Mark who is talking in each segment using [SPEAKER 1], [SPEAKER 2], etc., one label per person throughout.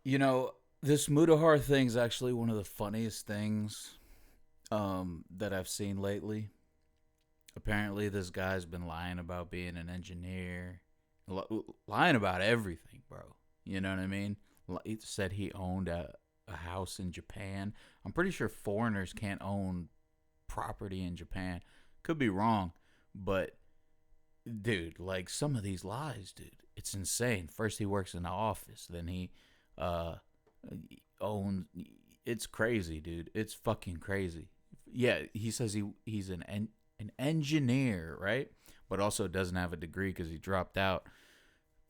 [SPEAKER 1] You know, this Mutahar thing's actually one of the funniest things that I've seen lately. Apparently, this guy's been lying about being an engineer, lying about everything, bro. You know what I mean? He said he owned a house in Japan. I'm pretty sure foreigners can't own property in Japan. Could be wrong, but dude, like some of these lies, dude, it's insane. First, he works in the office, then he uh owns. It's crazy, dude. It's fucking crazy. Yeah, he says he's an engineer, right? But also doesn't have a degree because he dropped out.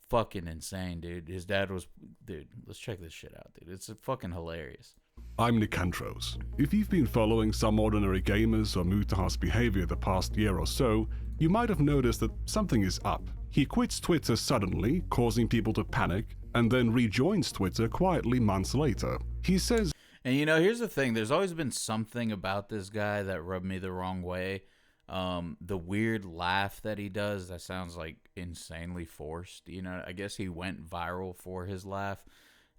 [SPEAKER 1] Fucking insane, dude. His dad was, dude. Let's check this shit out, dude. It's fucking hilarious.
[SPEAKER 2] I'm Nicantros. If you've been following some ordinary gamers or Mutahar's behavior the past year or so, you might have noticed that something is up. He quits Twitter suddenly, causing people to panic, and then rejoins Twitter quietly months later. He says,
[SPEAKER 1] And you know, here's the thing. There's always been something about this guy that rubbed me the wrong way. The weird laugh that he does, that sounds like insanely forced. You know, I guess he went viral for his laugh.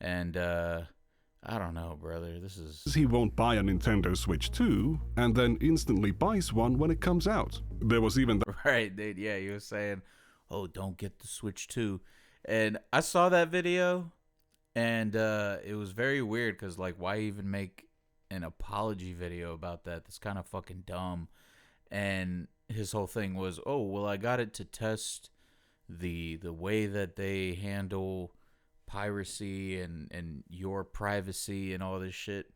[SPEAKER 1] And, I don't know, brother. This is...
[SPEAKER 2] he won't buy a Nintendo Switch 2, and then instantly buys one when it comes out. There was even
[SPEAKER 1] Right, dude. Yeah, he was saying, oh, don't get the Switch 2. And I saw that video, and it was very weird because, like, why even make an apology video about that? That's kind of fucking dumb. And his whole thing was, oh, well, I got it to test the way that they handle piracy and your privacy and all this shit.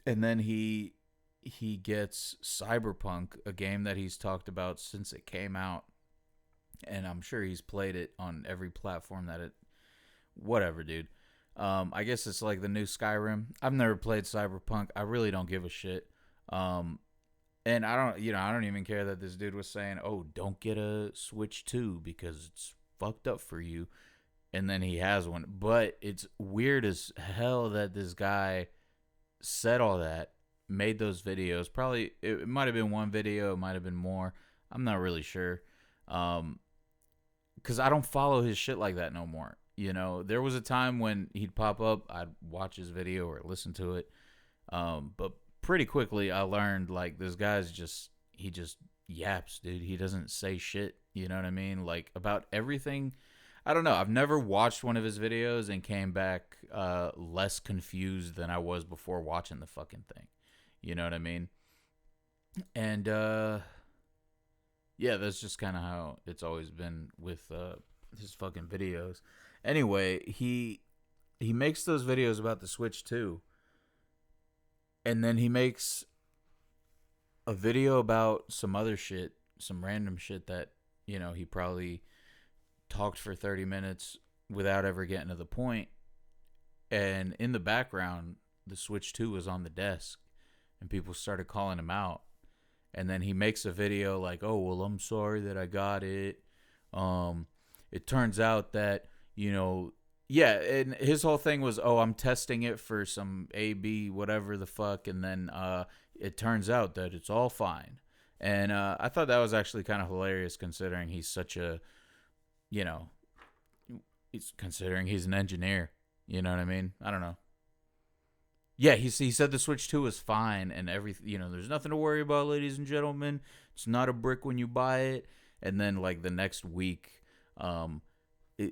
[SPEAKER 1] And then he gets Cyberpunk, a game that he's talked about since it came out, and I'm sure he's played it on every platform that it... Whatever, dude. I guess it's like the new Skyrim. I've never played Cyberpunk. I really don't give a shit. And I don't even care that this dude was saying, oh, don't get a Switch 2 because it's fucked up for you. And then he has one. But it's weird as hell that this guy said all that, made those videos. Probably, it might have been one video, it might have been more. I'm not really sure. Because I don't follow his shit like that no more. You know, there was a time when he'd pop up, I'd watch his video or listen to it. But pretty quickly I learned, like, this guy's he just yaps, dude. He doesn't say shit, you know what I mean? Like, about everything. I don't know. I've never watched one of his videos and came back less confused than I was before watching the fucking thing. You know what I mean? And yeah, that's just kind of how it's always been with his fucking videos. Anyway, he makes those videos about the Switch 2. And then he makes a video about some other shit, some random shit that, you know, he probably talked for 30 minutes without ever getting to the point. And in the background, the Switch 2 was on the desk, and people started calling him out. And then he makes a video like, oh, well, I'm sorry that I got it. It turns out that, you know, yeah, and his whole thing was, oh, I'm testing it for some AB, whatever the fuck, and then it turns out that it's all fine. And I thought that was actually kind of hilarious, considering he's such a, you know, considering he's an engineer. You know what I mean? I don't know. Yeah, he said the Switch 2 is fine and everything. You know, there's nothing to worry about, ladies and gentlemen. It's not a brick when you buy it. And then, like, the next week,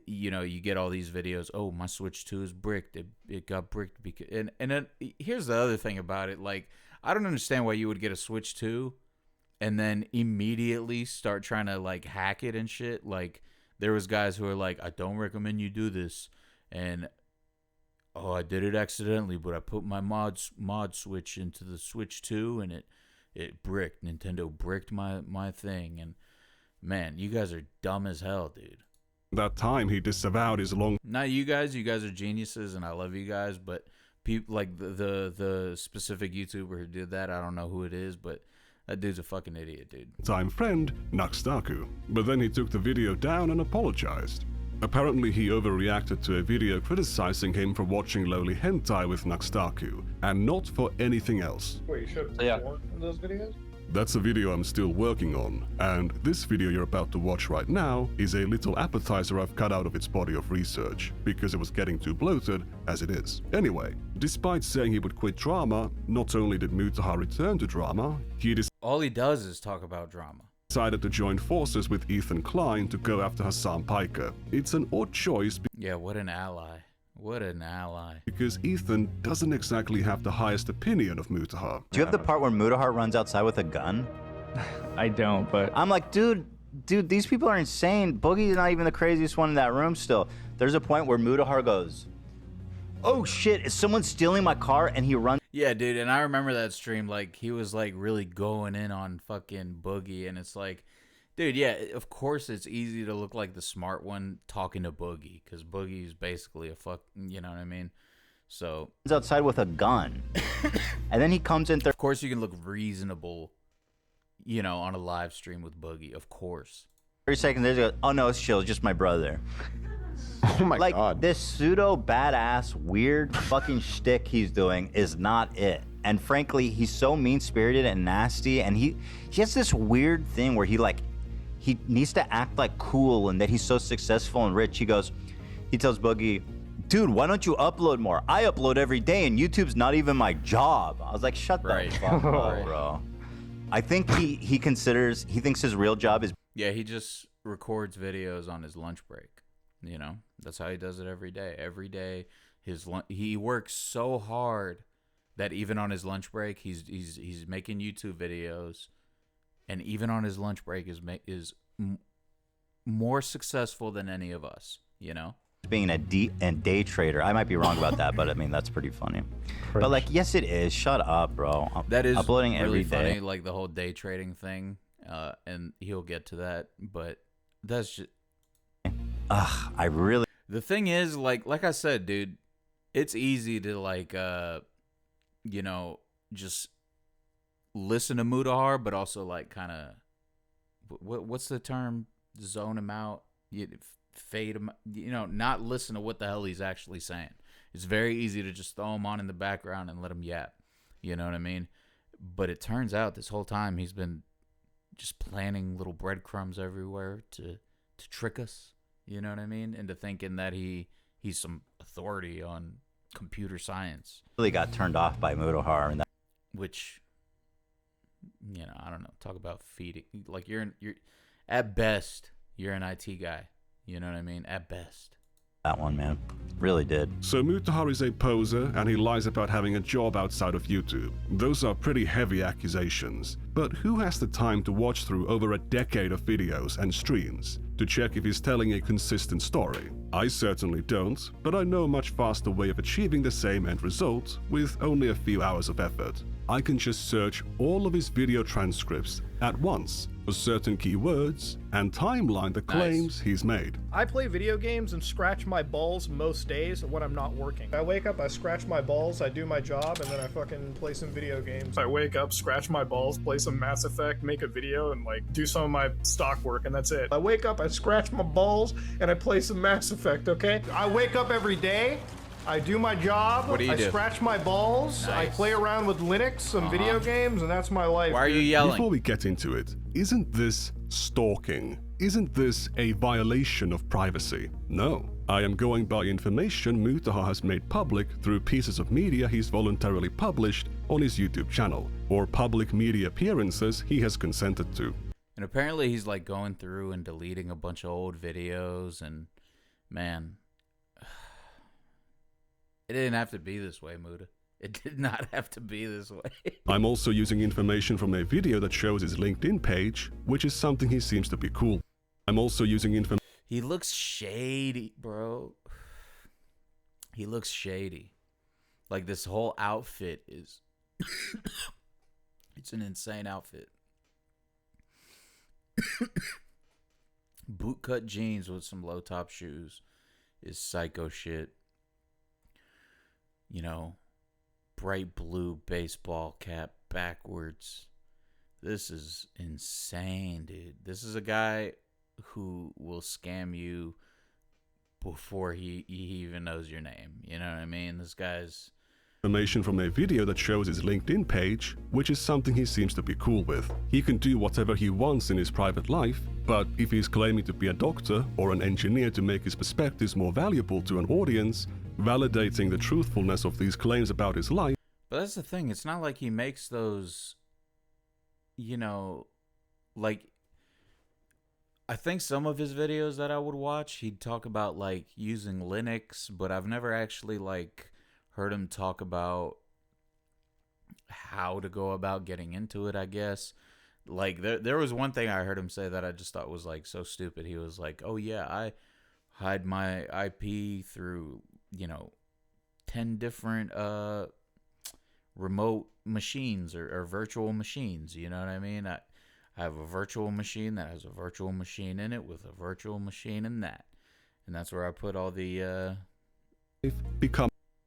[SPEAKER 1] you know, you get all these videos. Oh, my Switch 2 is bricked. It got bricked because... And then here's the other thing about it. Like, I don't understand why you would get a Switch 2 and then immediately start trying to, like, hack it and shit. Like, there was guys who are like, I don't recommend you do this. And, oh, I did it accidentally, but I put my mod switch into the Switch 2 and it bricked. Nintendo bricked my thing. And, man, you guys are dumb as hell, dude.
[SPEAKER 2] that time he disavowed his long...
[SPEAKER 1] Not you guys are geniuses and I love you guys, but people like the specific YouTuber who did that, I don't know who it is, but that dude's a fucking idiot, dude.
[SPEAKER 2] ...time friend, Naxtaku. But then he took the video down and apologized. Apparently he overreacted to a video criticizing him for watching lowly hentai with Naxtaku, and not for anything else.
[SPEAKER 3] Wait, you showed
[SPEAKER 4] Yeah.
[SPEAKER 3] porn in those videos?
[SPEAKER 2] That's a video I'm still working on, and this video you're about to watch right now is a little appetizer I've cut out of its body of research, because it was getting too bloated as it is. Anyway, despite saying he would quit drama, not only did Mutahar return to drama, he
[SPEAKER 1] All he does is talk about drama.
[SPEAKER 2] decided to join forces with Ethan Klein to go after Hassan Piker. It's an odd choice
[SPEAKER 1] Yeah, what an ally. What an ally.
[SPEAKER 2] because Ethan doesn't exactly have the highest opinion of Mutahar.
[SPEAKER 3] Do you have the part where Mutahar runs outside with a gun?
[SPEAKER 4] I don't, but
[SPEAKER 3] I'm like, dude, these people are insane. Boogie's not even the craziest one in that room still. There's a point where Mutahar goes, oh shit, is someone stealing my car? And he runs.
[SPEAKER 1] Yeah, dude, and I remember that stream, like, he was, like, really going in on fucking Boogie, and it's like, dude, yeah, of course it's easy to look like the smart one talking to Boogie, because Boogie's basically a you know what I mean? So,
[SPEAKER 3] outside with a gun. And then he comes in.
[SPEAKER 1] of course you can look reasonable, you know, on a live stream with Boogie, of course.
[SPEAKER 3] 30 seconds later, he goes, oh no, it's chill, it's just my brother.
[SPEAKER 5] Oh my
[SPEAKER 3] Like,
[SPEAKER 5] god.
[SPEAKER 3] this pseudo badass weird fucking shtick he's doing is not it. And frankly, he's so mean-spirited and nasty, and he has this weird thing where he needs to act like cool and that he's so successful and rich. He tells Boogie, dude, why don't you upload more? I upload every day and YouTube's not even my job. I was like, shut
[SPEAKER 1] Right.
[SPEAKER 3] the fuck up, bro. I think he thinks his real job is
[SPEAKER 1] Yeah, he just records videos on his lunch break. You know, that's how he does it every day. Every day, he works so hard that even on his lunch break, he's making YouTube videos, and even on his lunch break is more successful than any of us. You know,
[SPEAKER 3] being a day trader. I might be wrong about that, but I mean that's pretty funny. But like, yes, it is. Shut up, bro.
[SPEAKER 1] that is
[SPEAKER 3] uploading
[SPEAKER 1] really
[SPEAKER 3] every
[SPEAKER 1] funny.
[SPEAKER 3] day.
[SPEAKER 1] Like the whole day trading thing, and he'll get to that. But that's just.
[SPEAKER 3] Ugh, I really.
[SPEAKER 1] The thing is, like I said, dude, it's easy to like, you know, just listen to Mutahar, but also like kind of, what's the term? Zone him out, fade him, you know, not listen to what the hell he's actually saying. It's very easy to just throw him on in the background and let him yap. You know what I mean? But it turns out this whole time he's been just planting little breadcrumbs everywhere to trick us. You know what I mean? Into thinking that he's some authority on computer science.
[SPEAKER 3] Really got turned off by Mutahar, and that.
[SPEAKER 1] Which, you know, I don't know. Talk about feeding. Like you're at best you're an IT guy. You know what I mean? At best.
[SPEAKER 3] That one, man, really did.
[SPEAKER 2] So Mutahar is a poser, and he lies about having a job outside of YouTube. Those are pretty heavy accusations. But who has the time to watch through over a decade of videos and streams to check if he's telling a consistent story? I certainly don't, but I know a much faster way of achieving the same end result with only a few hours of effort. I can just search all of his video transcripts at once for certain keywords and timeline the claims he's made.
[SPEAKER 6] I play video games and scratch my balls most days when I'm not working. I wake up, I scratch my balls, I do my job, and then I fucking play some video games. I wake up, scratch my balls, play some Mass Effect, make a video, and like do some of my stock work, and that's it. I wake up, I scratch my balls, and I play some Mass Effect, okay? I wake up every day, I do my job,
[SPEAKER 1] What do you
[SPEAKER 6] I
[SPEAKER 1] do?
[SPEAKER 6] scratch my balls, I
[SPEAKER 1] Nice.
[SPEAKER 6] play around with Linux, some video games, and that's my life.
[SPEAKER 1] Why are you
[SPEAKER 6] dude.
[SPEAKER 1] yelling?
[SPEAKER 2] Before we get into it, isn't this stalking? Isn't this a violation of privacy? No. I am going by information Mutahar has made public through pieces of media he's voluntarily published on his YouTube channel, or public media appearances he has consented to.
[SPEAKER 1] And apparently he's like going through and deleting a bunch of old videos, and man, it didn't have to be this way, Muta. It did not have to be this way.
[SPEAKER 2] I'm also using information from a video that shows his LinkedIn page, which is something he seems to be cool. I'm also using information.
[SPEAKER 1] He looks shady, bro. He looks shady. Like this whole outfit is it's an insane outfit. Bootcut jeans with some low top shoes is psycho shit. You know, bright blue baseball cap backwards. This is insane, dude. This is a guy who will scam you before he even knows your name. You know what I mean? This guy's
[SPEAKER 2] information from a video that shows his LinkedIn page, which is something he seems to be cool with. He can do whatever he wants in his private life, but if he's claiming to be a doctor or an engineer to make his perspectives more valuable to an audience, validating the truthfulness of these claims about his life.
[SPEAKER 1] But that's the thing. It's not like he makes those, you know, like, I think some of his videos that I would watch, he'd talk about, like, using Linux, but I've never actually, like, heard him talk about how to go about getting into it, I guess. Like, there was one thing I heard him say that I just thought was, like, so stupid. He was like, oh, yeah, I hide my IP through, you know, 10 different remote machines or virtual machines. You know what I mean? I have a virtual machine that has a virtual machine in it with a virtual machine in that. And that's where I put all the...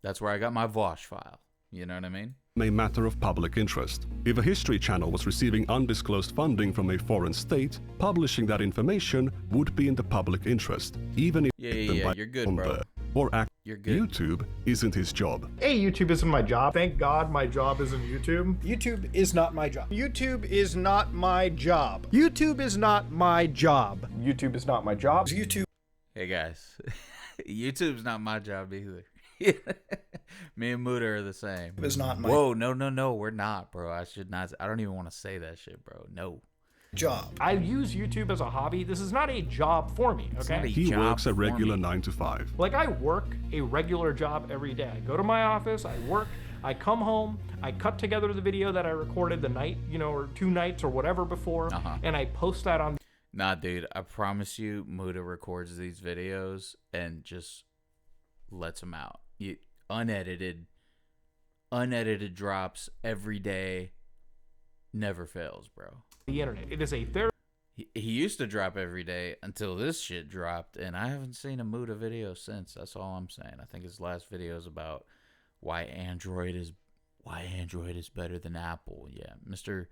[SPEAKER 1] That's where I got my Vosh file. You know what I mean?
[SPEAKER 2] A matter of public interest. If a History Channel was receiving undisclosed funding from a foreign state, publishing that information would be in the public interest, even if
[SPEAKER 1] you're good, bro.
[SPEAKER 2] Or
[SPEAKER 1] you're good.
[SPEAKER 2] YouTube isn't his job.
[SPEAKER 6] Hey, YouTube isn't my job. Thank God my job isn't YouTube.
[SPEAKER 5] YouTube is not my job.
[SPEAKER 6] YouTube is not my job. YouTube is not my job.
[SPEAKER 5] YouTube is not my job. YouTube.
[SPEAKER 1] Hey guys, YouTube's not my job either. Me and Muta are the same.
[SPEAKER 5] It's not my
[SPEAKER 1] Whoa, no, we're not, bro. I should not. I don't even want to say that shit, bro. No.
[SPEAKER 5] job.
[SPEAKER 6] I use YouTube as a hobby. This is not a job for me, okay?
[SPEAKER 2] He works a regular 9 to 5.
[SPEAKER 6] Like, I work a regular job every day. I go to my office, I work, I come home, I cut together the video that I recorded the night, you know, or 2 nights or whatever before, and I post that on...
[SPEAKER 1] Nah, dude, I promise you, Muta records these videos and just lets them out. Unedited unedited drops every day, never fails, bro.
[SPEAKER 6] The internet. It is a therapy.
[SPEAKER 1] He used to drop every day until this shit dropped, and I haven't seen a Muta video since. That's all I'm saying. I think his last video is about why Android is better than Apple. Yeah, Mr.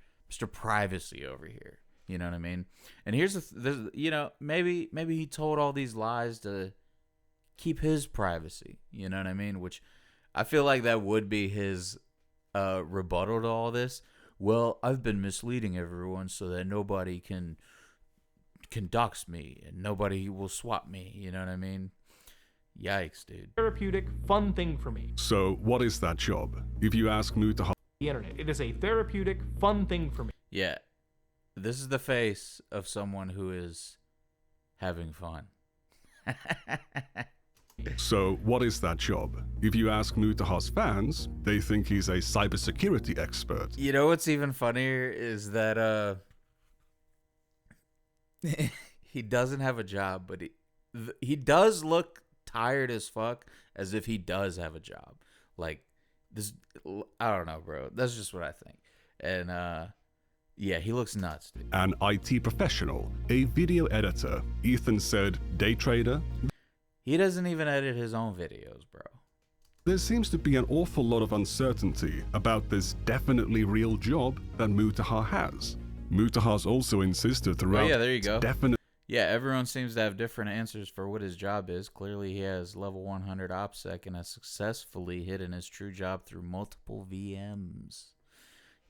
[SPEAKER 1] Privacy over here. You know what I mean? And here's you know, maybe he told all these lies to keep his privacy. You know what I mean? Which I feel like that would be his rebuttal to all this. Well, I've been misleading everyone so that nobody can dox me and nobody will swap me. You know what I mean? Yikes, dude.
[SPEAKER 6] Therapeutic, fun thing for me.
[SPEAKER 2] So, what is that job? If you ask Mutahar...
[SPEAKER 6] The internet. It is a therapeutic, fun thing for me.
[SPEAKER 1] Yeah. This is the face of someone who is having fun.
[SPEAKER 2] So, what is that job? If you ask Mutahar's fans, they think he's a cybersecurity expert.
[SPEAKER 1] You know what's even funnier is that he doesn't have a job, but he does look tired as fuck, as if he does have a job. Like this, I don't know, bro. That's just what I think. And yeah, he looks nuts, dude.
[SPEAKER 2] An IT professional, a video editor. Ethan said day trader.
[SPEAKER 1] He doesn't even edit his own videos, bro.
[SPEAKER 2] There seems to be an awful lot of uncertainty about this definitely real job that Mutahar has. Mutahar's also insisted throughout.
[SPEAKER 1] Oh yeah, there you go.
[SPEAKER 2] Definitely.
[SPEAKER 1] Yeah, everyone seems to have different answers for what his job is. Clearly, he has level 100 OPSEC and has successfully hidden his true job through multiple VMs.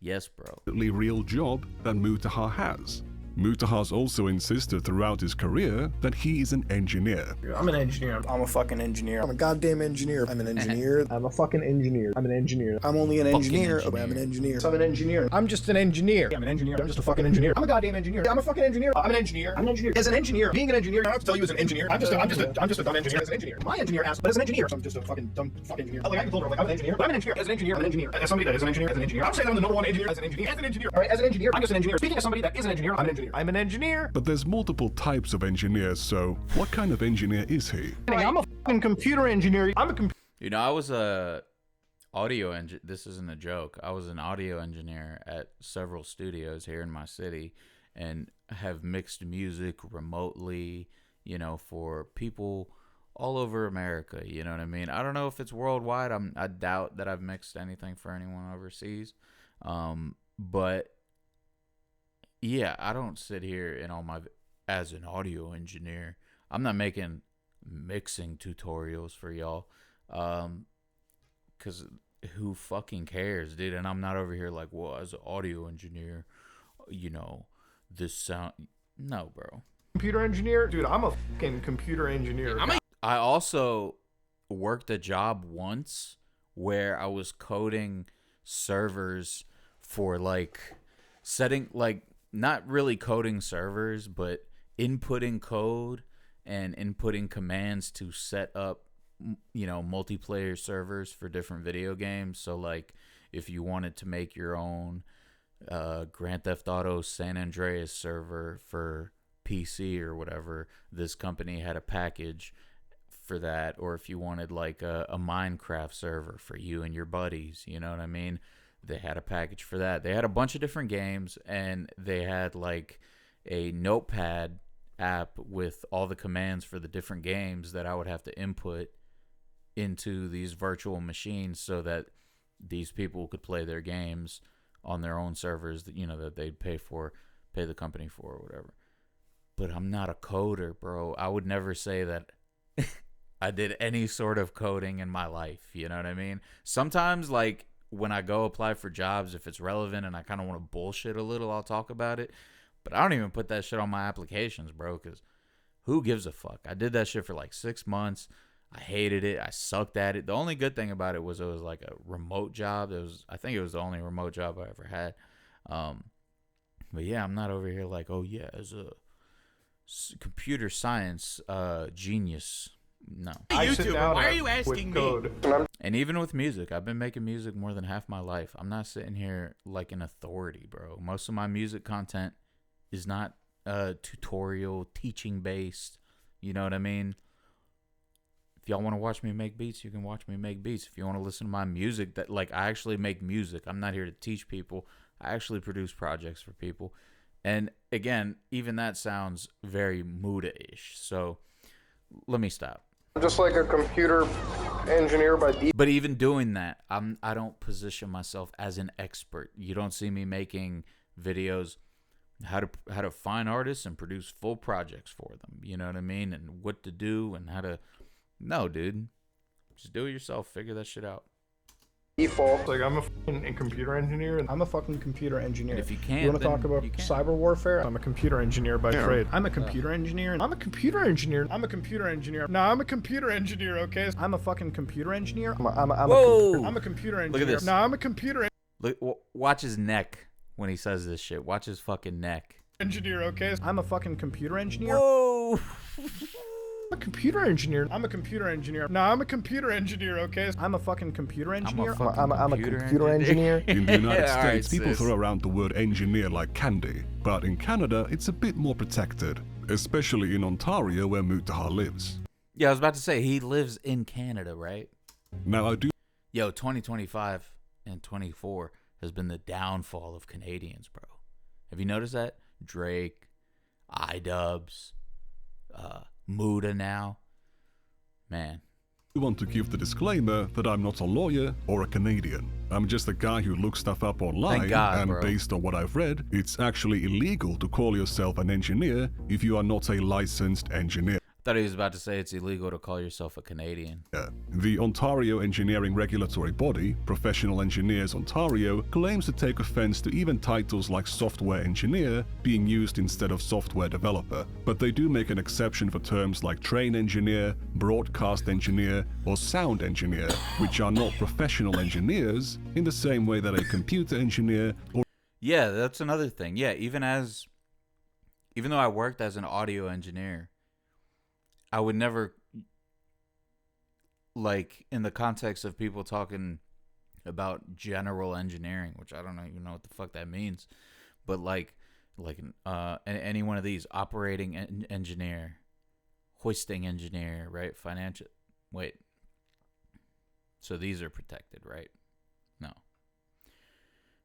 [SPEAKER 1] Yes, bro.
[SPEAKER 2] Real job that Mutahar has. Mutahar's also insisted throughout his career that he is an engineer.
[SPEAKER 5] I'm an engineer. I'm a fucking engineer. I'm a goddamn engineer. I'm an engineer. I'm a fucking engineer. I'm an engineer. I'm only an engineer. I'm an engineer. I'm an engineer.
[SPEAKER 6] I'm just an engineer.
[SPEAKER 5] I'm an engineer. I'm just a fucking engineer. I'm a goddamn engineer. I'm a fucking engineer. I'm an engineer. I'm an engineer. As an engineer, being an engineer, I don't have to tell you as an engineer. I'm just a dumb engineer as an engineer. My engineer asked, but as an engineer, so I'm just a fucking dumb fucking engineer. Like I can tell her, like I'm an engineer, but I'm an engineer. As an engineer, I'm an engineer. As somebody that is an engineer, as an engineer. I'm saying I'm the number one engineer as an engineer. As an engineer. All right, as an engineer, I'm just an engineer. Speaking as somebody that is an engineer, I'm an engineer. I'm an engineer.
[SPEAKER 2] But there's multiple types of engineers, so what kind of engineer is he?
[SPEAKER 6] I'm a fucking computer engineer. I'm a computer.
[SPEAKER 1] You know, I was a audio engineer. This isn't a joke. I was an audio engineer at several studios here in my city and have mixed music remotely, you know, for people all over America. You know what I mean? I don't know if it's worldwide. I doubt that I've mixed anything for anyone overseas. But yeah, I don't sit here in all my, as an audio engineer, I'm not making mixing tutorials for y'all. Cause who fucking cares, dude? And I'm not over here like, well, as an audio engineer, you know, this sound. No, bro.
[SPEAKER 6] Computer engineer? Dude, I'm a fucking computer engineer.
[SPEAKER 1] I also worked a job once where I was coding servers for like setting, like, not really coding servers, but inputting code and inputting commands to set up, you know, multiplayer servers for different video games. So like if you wanted to make your own Grand Theft Auto San Andreas server for PC or whatever, this company had a package for that. Or if you wanted like a Minecraft server for you and your buddies, you know what I mean, they had a package for that. They had a bunch of different games, and they had like a notepad app with all the commands for the different games that I would have to input into these virtual machines so that these people could play their games on their own servers that, you know, that they'd pay the company for or whatever. But I'm not a coder, bro. I would never say that I did any sort of coding in my life. You know what I mean? Sometimes, like, when I go apply for jobs, if it's relevant and I kind of want to bullshit a little, I'll talk about it. But I don't even put that shit on my applications, bro, because who gives a fuck? I did that shit for like 6 months. I hated it. I sucked at it. The only good thing about it was like a remote job. I think it was the only remote job I ever had. But yeah, I'm not over here like, oh yeah, as a computer science genius. No.
[SPEAKER 6] YouTuber, why are you asking me?
[SPEAKER 1] And even with music, I've been making music more than half my life. I'm not sitting here like an authority, bro. Most of my music content is not tutorial, teaching based. You know what I mean? If y'all want to watch me make beats, you can watch me make beats. If you want to listen to my music, that like I actually make music. I'm not here to teach people. I actually produce projects for people. And again, even that sounds very Muda-ish. So let me stop.
[SPEAKER 6] I'm just like a computer engineer by default.
[SPEAKER 1] But even doing that, I don't position myself as an expert. You don't see me making videos how to find artists and produce full projects for them. You know what I mean? And what to do and how to. No, dude. Just do it yourself. Figure that shit out.
[SPEAKER 6] Default. Like, I'm a fucking computer engineer, and I'm a fucking computer engineer.
[SPEAKER 1] And if you can't,
[SPEAKER 6] you want to talk about cyber warfare? I'm a computer engineer by trade. I'm a computer engineer. I'm a computer engineer. I'm a computer engineer. No, I'm a computer engineer. Okay. I'm a fucking computer engineer. I'm a computer engineer.
[SPEAKER 1] Look at this.
[SPEAKER 6] No, I'm a computer
[SPEAKER 1] watch his neck when he says this shit. Watch his fucking neck.
[SPEAKER 6] Engineer. Okay. I'm a fucking computer engineer.
[SPEAKER 1] Whoa.
[SPEAKER 6] I'm a computer engineer. I'm a computer engineer. No, I'm a computer engineer, okay? I'm a fucking computer engineer. I'm a computer engineer.
[SPEAKER 2] In the United
[SPEAKER 1] Yeah,
[SPEAKER 2] States,
[SPEAKER 1] right,
[SPEAKER 2] people
[SPEAKER 1] sis.
[SPEAKER 2] throw around the word engineer like candy, but in Canada, it's a bit more protected, especially in Ontario where Mutahar lives.
[SPEAKER 1] Yeah, I was about to say, he lives in Canada, right?
[SPEAKER 2] Now, I do
[SPEAKER 1] 2025 and 24 has been the downfall of Canadians, bro. Have you noticed that? Drake, iDubbbz, Muda now. Man.
[SPEAKER 2] want to give the disclaimer that I'm not a lawyer or a Canadian. I'm just a guy who looks stuff up online,
[SPEAKER 1] Thank God,
[SPEAKER 2] and
[SPEAKER 1] bro.
[SPEAKER 2] based on what I've read, it's actually illegal to call yourself an engineer if you are not a licensed engineer.
[SPEAKER 1] I thought he was about to say it's illegal to call yourself a Canadian.
[SPEAKER 2] The Ontario Engineering Regulatory Body, Professional Engineers Ontario, claims to take offense to even titles like software engineer being used instead of software developer, but they do make an exception for terms like train engineer, broadcast engineer, or sound engineer, which are not professional engineers in the same way that a computer engineer or
[SPEAKER 1] Yeah, that's another thing. Yeah, even though I worked as an audio engineer, I would never, like, in the context of people talking about general engineering, which I don't even know what the fuck that means, but like any one of these, operating engineer, hoisting engineer, right? Financial, wait. So these are protected, right? No.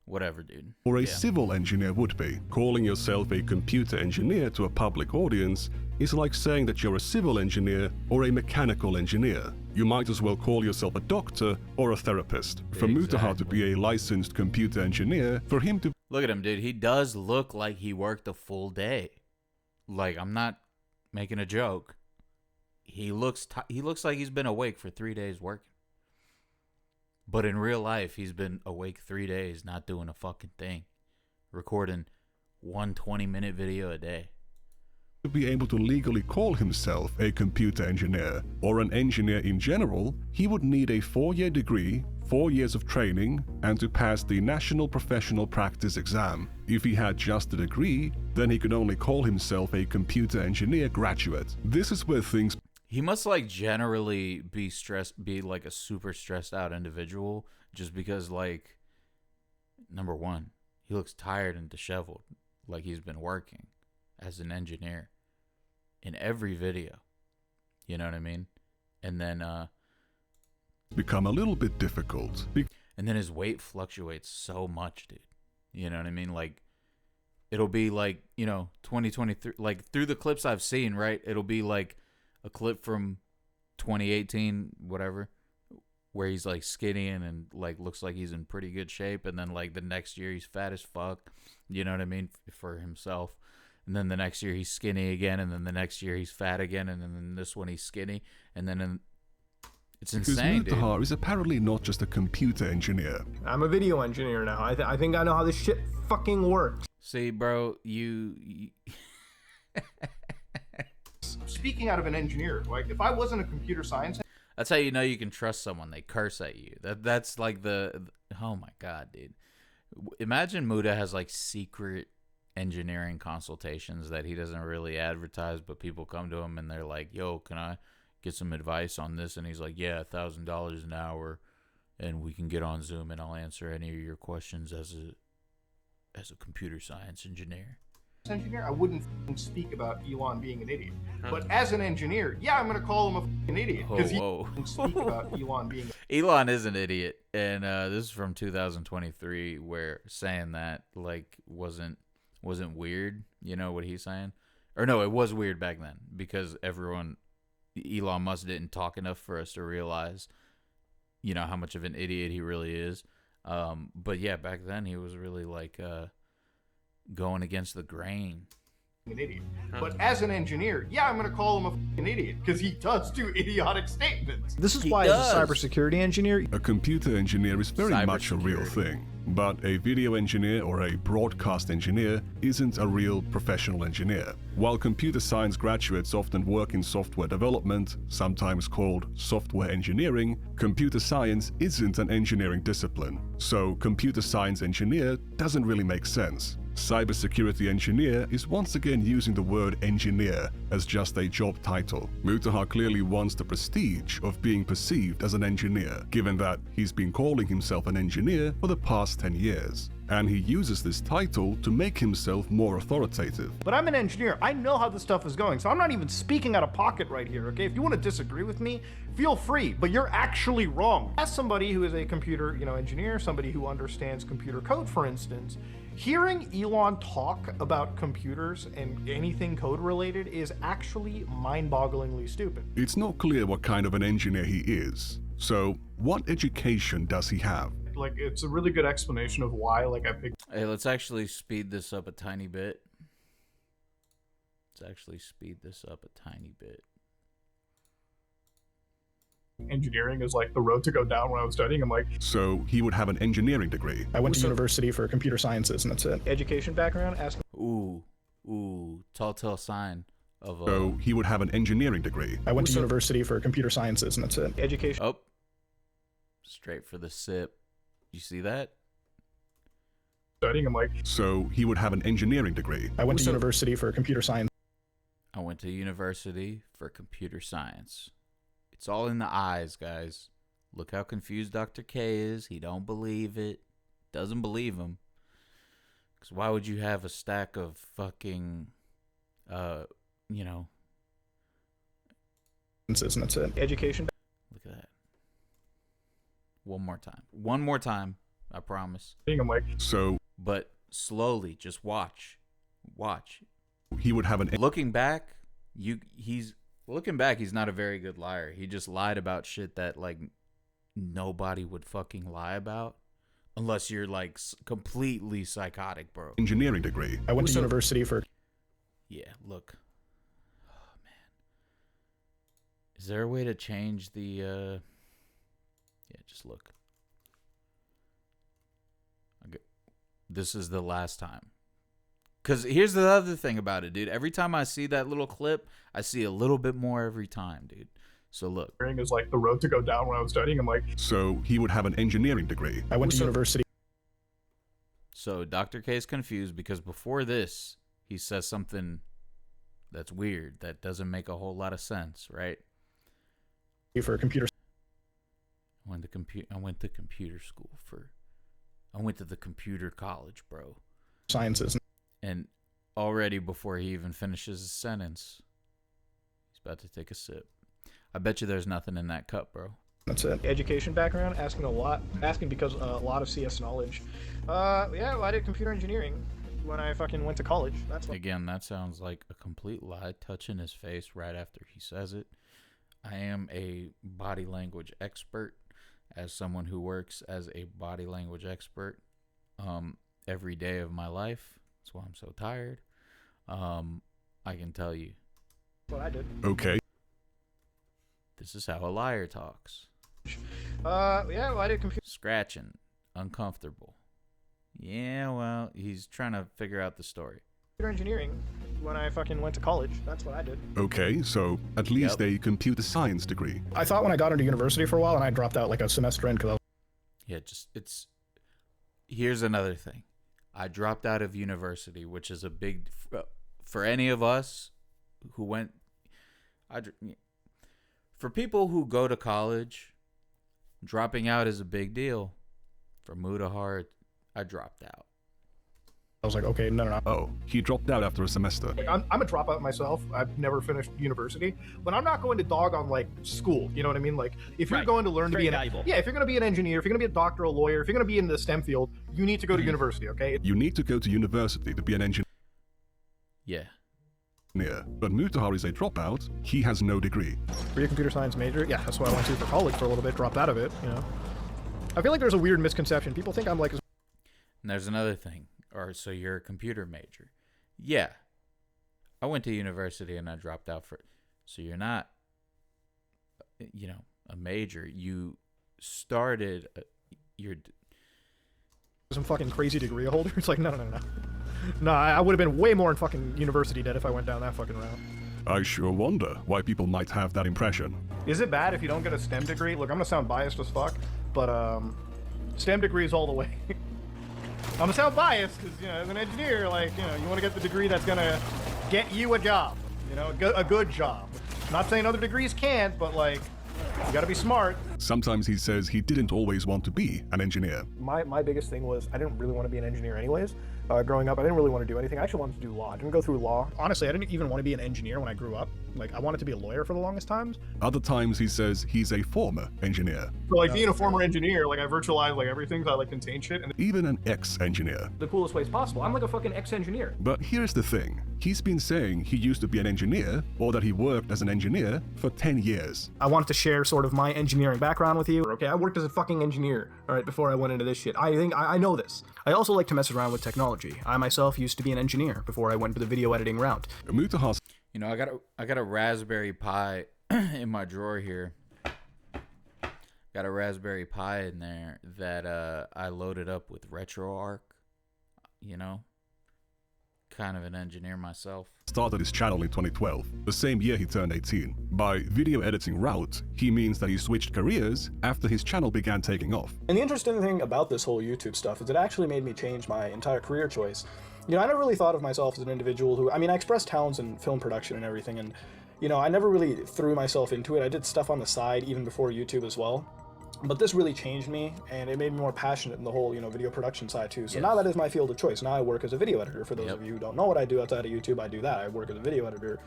[SPEAKER 1] Whatever, dude.
[SPEAKER 2] or a
[SPEAKER 1] Yeah.
[SPEAKER 2] civil engineer would be. Calling yourself a computer engineer to a public audience is like saying that you're a civil engineer or a mechanical engineer. You might as well call yourself a doctor or a therapist. For Mutahar to be a licensed computer engineer, for him to
[SPEAKER 1] Look at him, dude. He does look like he worked a full day. Like, I'm not making a joke. He looks like he's been awake for 3 days working. But in real life, he's been awake 3 days, not doing a fucking thing, recording 1 20-minute video a day.
[SPEAKER 2] To be able to legally call himself a computer engineer or an engineer in general, he would need a 4-year degree, 4 years of training, and to pass the National Professional Practice exam. If he had just a degree, then he could only call himself a computer engineer graduate. This is where things...
[SPEAKER 1] He must like generally be like a super stressed out individual, just because like, number one, he looks tired and disheveled, like he's been working as an engineer in every video. You know what I mean? And then
[SPEAKER 2] become a little bit difficult.
[SPEAKER 1] And then his weight fluctuates so much, dude. You know what I mean? Like, it'll be like, 2023, like through the clips I've seen, right? It'll be like a clip from 2018, whatever, where he's like skinny and like looks like he's in pretty good shape. And then like the next year he's fat as fuck. You know what I mean? For himself. And then the next year he's skinny again. And then the next year he's fat again. And then this one he's skinny. And then it's insane,
[SPEAKER 2] because Mutahar is apparently not just a computer engineer.
[SPEAKER 6] I'm a video engineer now. I think I know how this shit fucking works.
[SPEAKER 1] See, bro, you
[SPEAKER 5] Speaking out of an engineer, like if I wasn't a computer science,
[SPEAKER 1] that's how you know you can trust someone. They curse at you. That's like oh my god, dude. Imagine Muta has like secret engineering consultations that he doesn't really advertise, but people come to him and they're like, yo, can I get some advice on this? And he's like, yeah, $1,000 an hour, and we can get on Zoom and I'll answer any of your questions as a computer science engineer.
[SPEAKER 5] I wouldn't speak about Elon being an idiot. But as an engineer, yeah, I'm gonna call him a fucking idiot because he didn't speak about Elon being.
[SPEAKER 1] Elon is an idiot, and this is from 2023, where saying that like wasn't weird. You know what he's saying? Or no, it was weird back then because Elon Musk didn't talk enough for us to realize, how much of an idiot he really is. But yeah, back then he was really like going against the grain.
[SPEAKER 5] An idiot. But as an engineer, yeah, I'm gonna call him a fucking idiot because he does do idiotic statements.
[SPEAKER 6] This is why, as a cybersecurity engineer,
[SPEAKER 2] a computer engineer is very much a real thing. But a video engineer or a broadcast engineer isn't a real professional engineer. While computer science graduates often work in software development, sometimes called software engineering, computer science isn't an engineering discipline. So computer science engineer doesn't really make sense. Cybersecurity engineer is once again using the word engineer as just a job title. Mutahar clearly wants the prestige of being perceived as an engineer, given that he's been calling himself an engineer for the past 10 years. And he uses this title to make himself more authoritative.
[SPEAKER 5] But I'm an engineer. I know how this stuff is going, so I'm not even speaking out of pocket right here, okay? If you want to disagree with me, feel free, but you're actually wrong. As somebody who is a computer, engineer, somebody who understands computer code, for instance, hearing Elon talk about computers and anything code related is actually mind-bogglingly stupid.
[SPEAKER 2] It's not clear what kind of an engineer he is. So, what education does he have?
[SPEAKER 6] like, it's a really good explanation of why, like, I picked.
[SPEAKER 1] Hey, let's actually speed this up a tiny bit. Let's actually speed this up a tiny bit.
[SPEAKER 6] Engineering is like the road to go down when I was studying. I'm like,
[SPEAKER 2] so he would have an engineering degree.
[SPEAKER 6] I went to university for computer sciences, and that's it. Education background, ask.
[SPEAKER 1] Ooh, telltale sign of a.
[SPEAKER 2] So he would have an engineering degree.
[SPEAKER 6] I went to university for computer sciences, and that's it. Education.
[SPEAKER 1] Oh, straight for the sip. You see that?
[SPEAKER 6] Studying, I'm like.
[SPEAKER 2] So he would have an engineering degree.
[SPEAKER 6] I went to university for computer science.
[SPEAKER 1] I went to university for computer science. It's all in the eyes, guys. Look how confused Dr. K is. He don't believe it. Doesn't believe him. Because why would you have a stack of fucking, you know.
[SPEAKER 6] And that's it. Education.
[SPEAKER 1] Look at that. One more time. One more time. I promise.
[SPEAKER 6] I'm like.
[SPEAKER 2] So.
[SPEAKER 1] But slowly, just watch. Watch.
[SPEAKER 2] He would have an.
[SPEAKER 1] Looking back, Looking back, he's not a very good liar. He just lied about shit that, like, nobody would fucking lie about. Unless you're, like, completely psychotic, bro.
[SPEAKER 2] Engineering degree.
[SPEAKER 6] I went to university for...
[SPEAKER 1] Yeah, look. Oh, man. Is there a way to change the, Yeah, just look. this is the last time. Because here's the other thing about it, dude. Every time I see that little clip, I see a little bit more every time, dude. So look.
[SPEAKER 6] Is like the road to go down when I was studying. I'm like,
[SPEAKER 2] So he would have an engineering degree.
[SPEAKER 6] I went to university.
[SPEAKER 1] So Dr. K is confused because before this, he says something that's weird, that doesn't make a whole lot of sense, right?
[SPEAKER 6] For computer.
[SPEAKER 1] I went to computer school I went to the computer college, bro.
[SPEAKER 6] Sciences.
[SPEAKER 1] And already before he even finishes his sentence, he's about to take a sip. I bet you there's nothing in that cup, bro.
[SPEAKER 6] That's it. Education background, asking because a lot of CS knowledge. Yeah, well, I did computer engineering when I fucking went to college. That's what.
[SPEAKER 1] Again, that sounds like a complete lie, touching his face right after he says it. I am a body language expert. As someone who works as a body language expert every day of my life. That's why I'm so tired. I can tell you.
[SPEAKER 6] What I did.
[SPEAKER 2] Okay.
[SPEAKER 1] This is how a liar talks.
[SPEAKER 6] Yeah, well, I did computer.
[SPEAKER 1] Scratching. Uncomfortable. Yeah, well, he's trying to figure out the story.
[SPEAKER 6] Engineering when I fucking went to college. That's what I did.
[SPEAKER 2] Okay, so at least a computer science degree.
[SPEAKER 6] I thought when I got into university for a while and I dropped out like a semester in because
[SPEAKER 1] Yeah, here's another thing. I dropped out of university, which is a big, for any of us who went, for people who go to college, dropping out is a big deal. For Mutahar, I dropped out.
[SPEAKER 6] I was like, okay, no.
[SPEAKER 2] Oh, he dropped out after a semester.
[SPEAKER 6] Like, I'm a dropout myself. I've never finished university, but I'm not going to dog on like school. You know what I mean? Like, if you're going to learn to be valuable. Yeah, if you're going to be an engineer, if you're going to be a doctor, a lawyer, if you're going to be in the STEM field, you need to go to university. Okay?
[SPEAKER 2] You need to go to university to be an engineer.
[SPEAKER 1] Yeah.
[SPEAKER 2] But Mutahar is a dropout. He has no degree.
[SPEAKER 6] Were you a computer science major? Yeah, that's what I went to for college for a little bit. Dropped out of it. You know. I feel like there's a weird misconception. People think I'm like.
[SPEAKER 1] And there's another thing. So you're a computer major. Yeah. I went to university and I dropped out for it. So you're not, a major. You started, you're...
[SPEAKER 6] Some fucking crazy degree holder. It's like, no. No, I would have been way more in fucking university debt if I went down that fucking route.
[SPEAKER 2] I sure wonder why people might have that impression.
[SPEAKER 6] Is it bad if you don't get a STEM degree? Look, I'm gonna sound biased as fuck, but STEM degrees all the way. I'm gonna sound biased because, as an engineer, like, you want to get the degree that's gonna get you a job, a good job. Not saying other degrees can't, but like, you gotta be smart.
[SPEAKER 2] Sometimes he says he didn't always want to be an engineer.
[SPEAKER 6] My biggest thing was I didn't really want to be an engineer anyways. Growing up, I didn't really want to do anything. I actually wanted to do law. I didn't go through law. Honestly, I didn't even want to be an engineer when I grew up. Like, I wanted to be a lawyer for the longest times.
[SPEAKER 2] Other times he says he's a former engineer.
[SPEAKER 6] So, like, being a former engineer, like, I virtualize, like, everything, so I, like, contain shit. And
[SPEAKER 2] even an ex-engineer.
[SPEAKER 6] The coolest ways possible. I'm like a fucking ex-engineer.
[SPEAKER 2] But here's the thing. He's been saying he used to be an engineer, or that he worked as an engineer, for 10 years.
[SPEAKER 6] I wanted to share sort of my engineering background with you. Okay, I worked as a fucking engineer, all right, before I went into this shit. I think I know this. I also like to mess around with technology. I myself used to be an engineer before I went to the video editing route.
[SPEAKER 2] Mutahar.
[SPEAKER 1] I got a Raspberry Pi in my drawer here. Got a Raspberry Pi in there that I loaded up with RetroArch. Kind of an engineer myself.
[SPEAKER 2] Started his channel in 2012, the same year he turned 18. By video editing route, he means that he switched careers after his channel began taking off.
[SPEAKER 6] And the interesting thing about this whole YouTube stuff is it actually made me change my entire career choice. I never really thought of myself as an individual who, I expressed talents in film production and everything, and, I never really threw myself into it. I did stuff on the side even before YouTube as well. But this really changed me, and it made me more passionate in the whole, video production side too. So now that is my field of choice. Now I work as a video editor. For those of you who don't know what I do outside of YouTube, I do that. I work as a video editor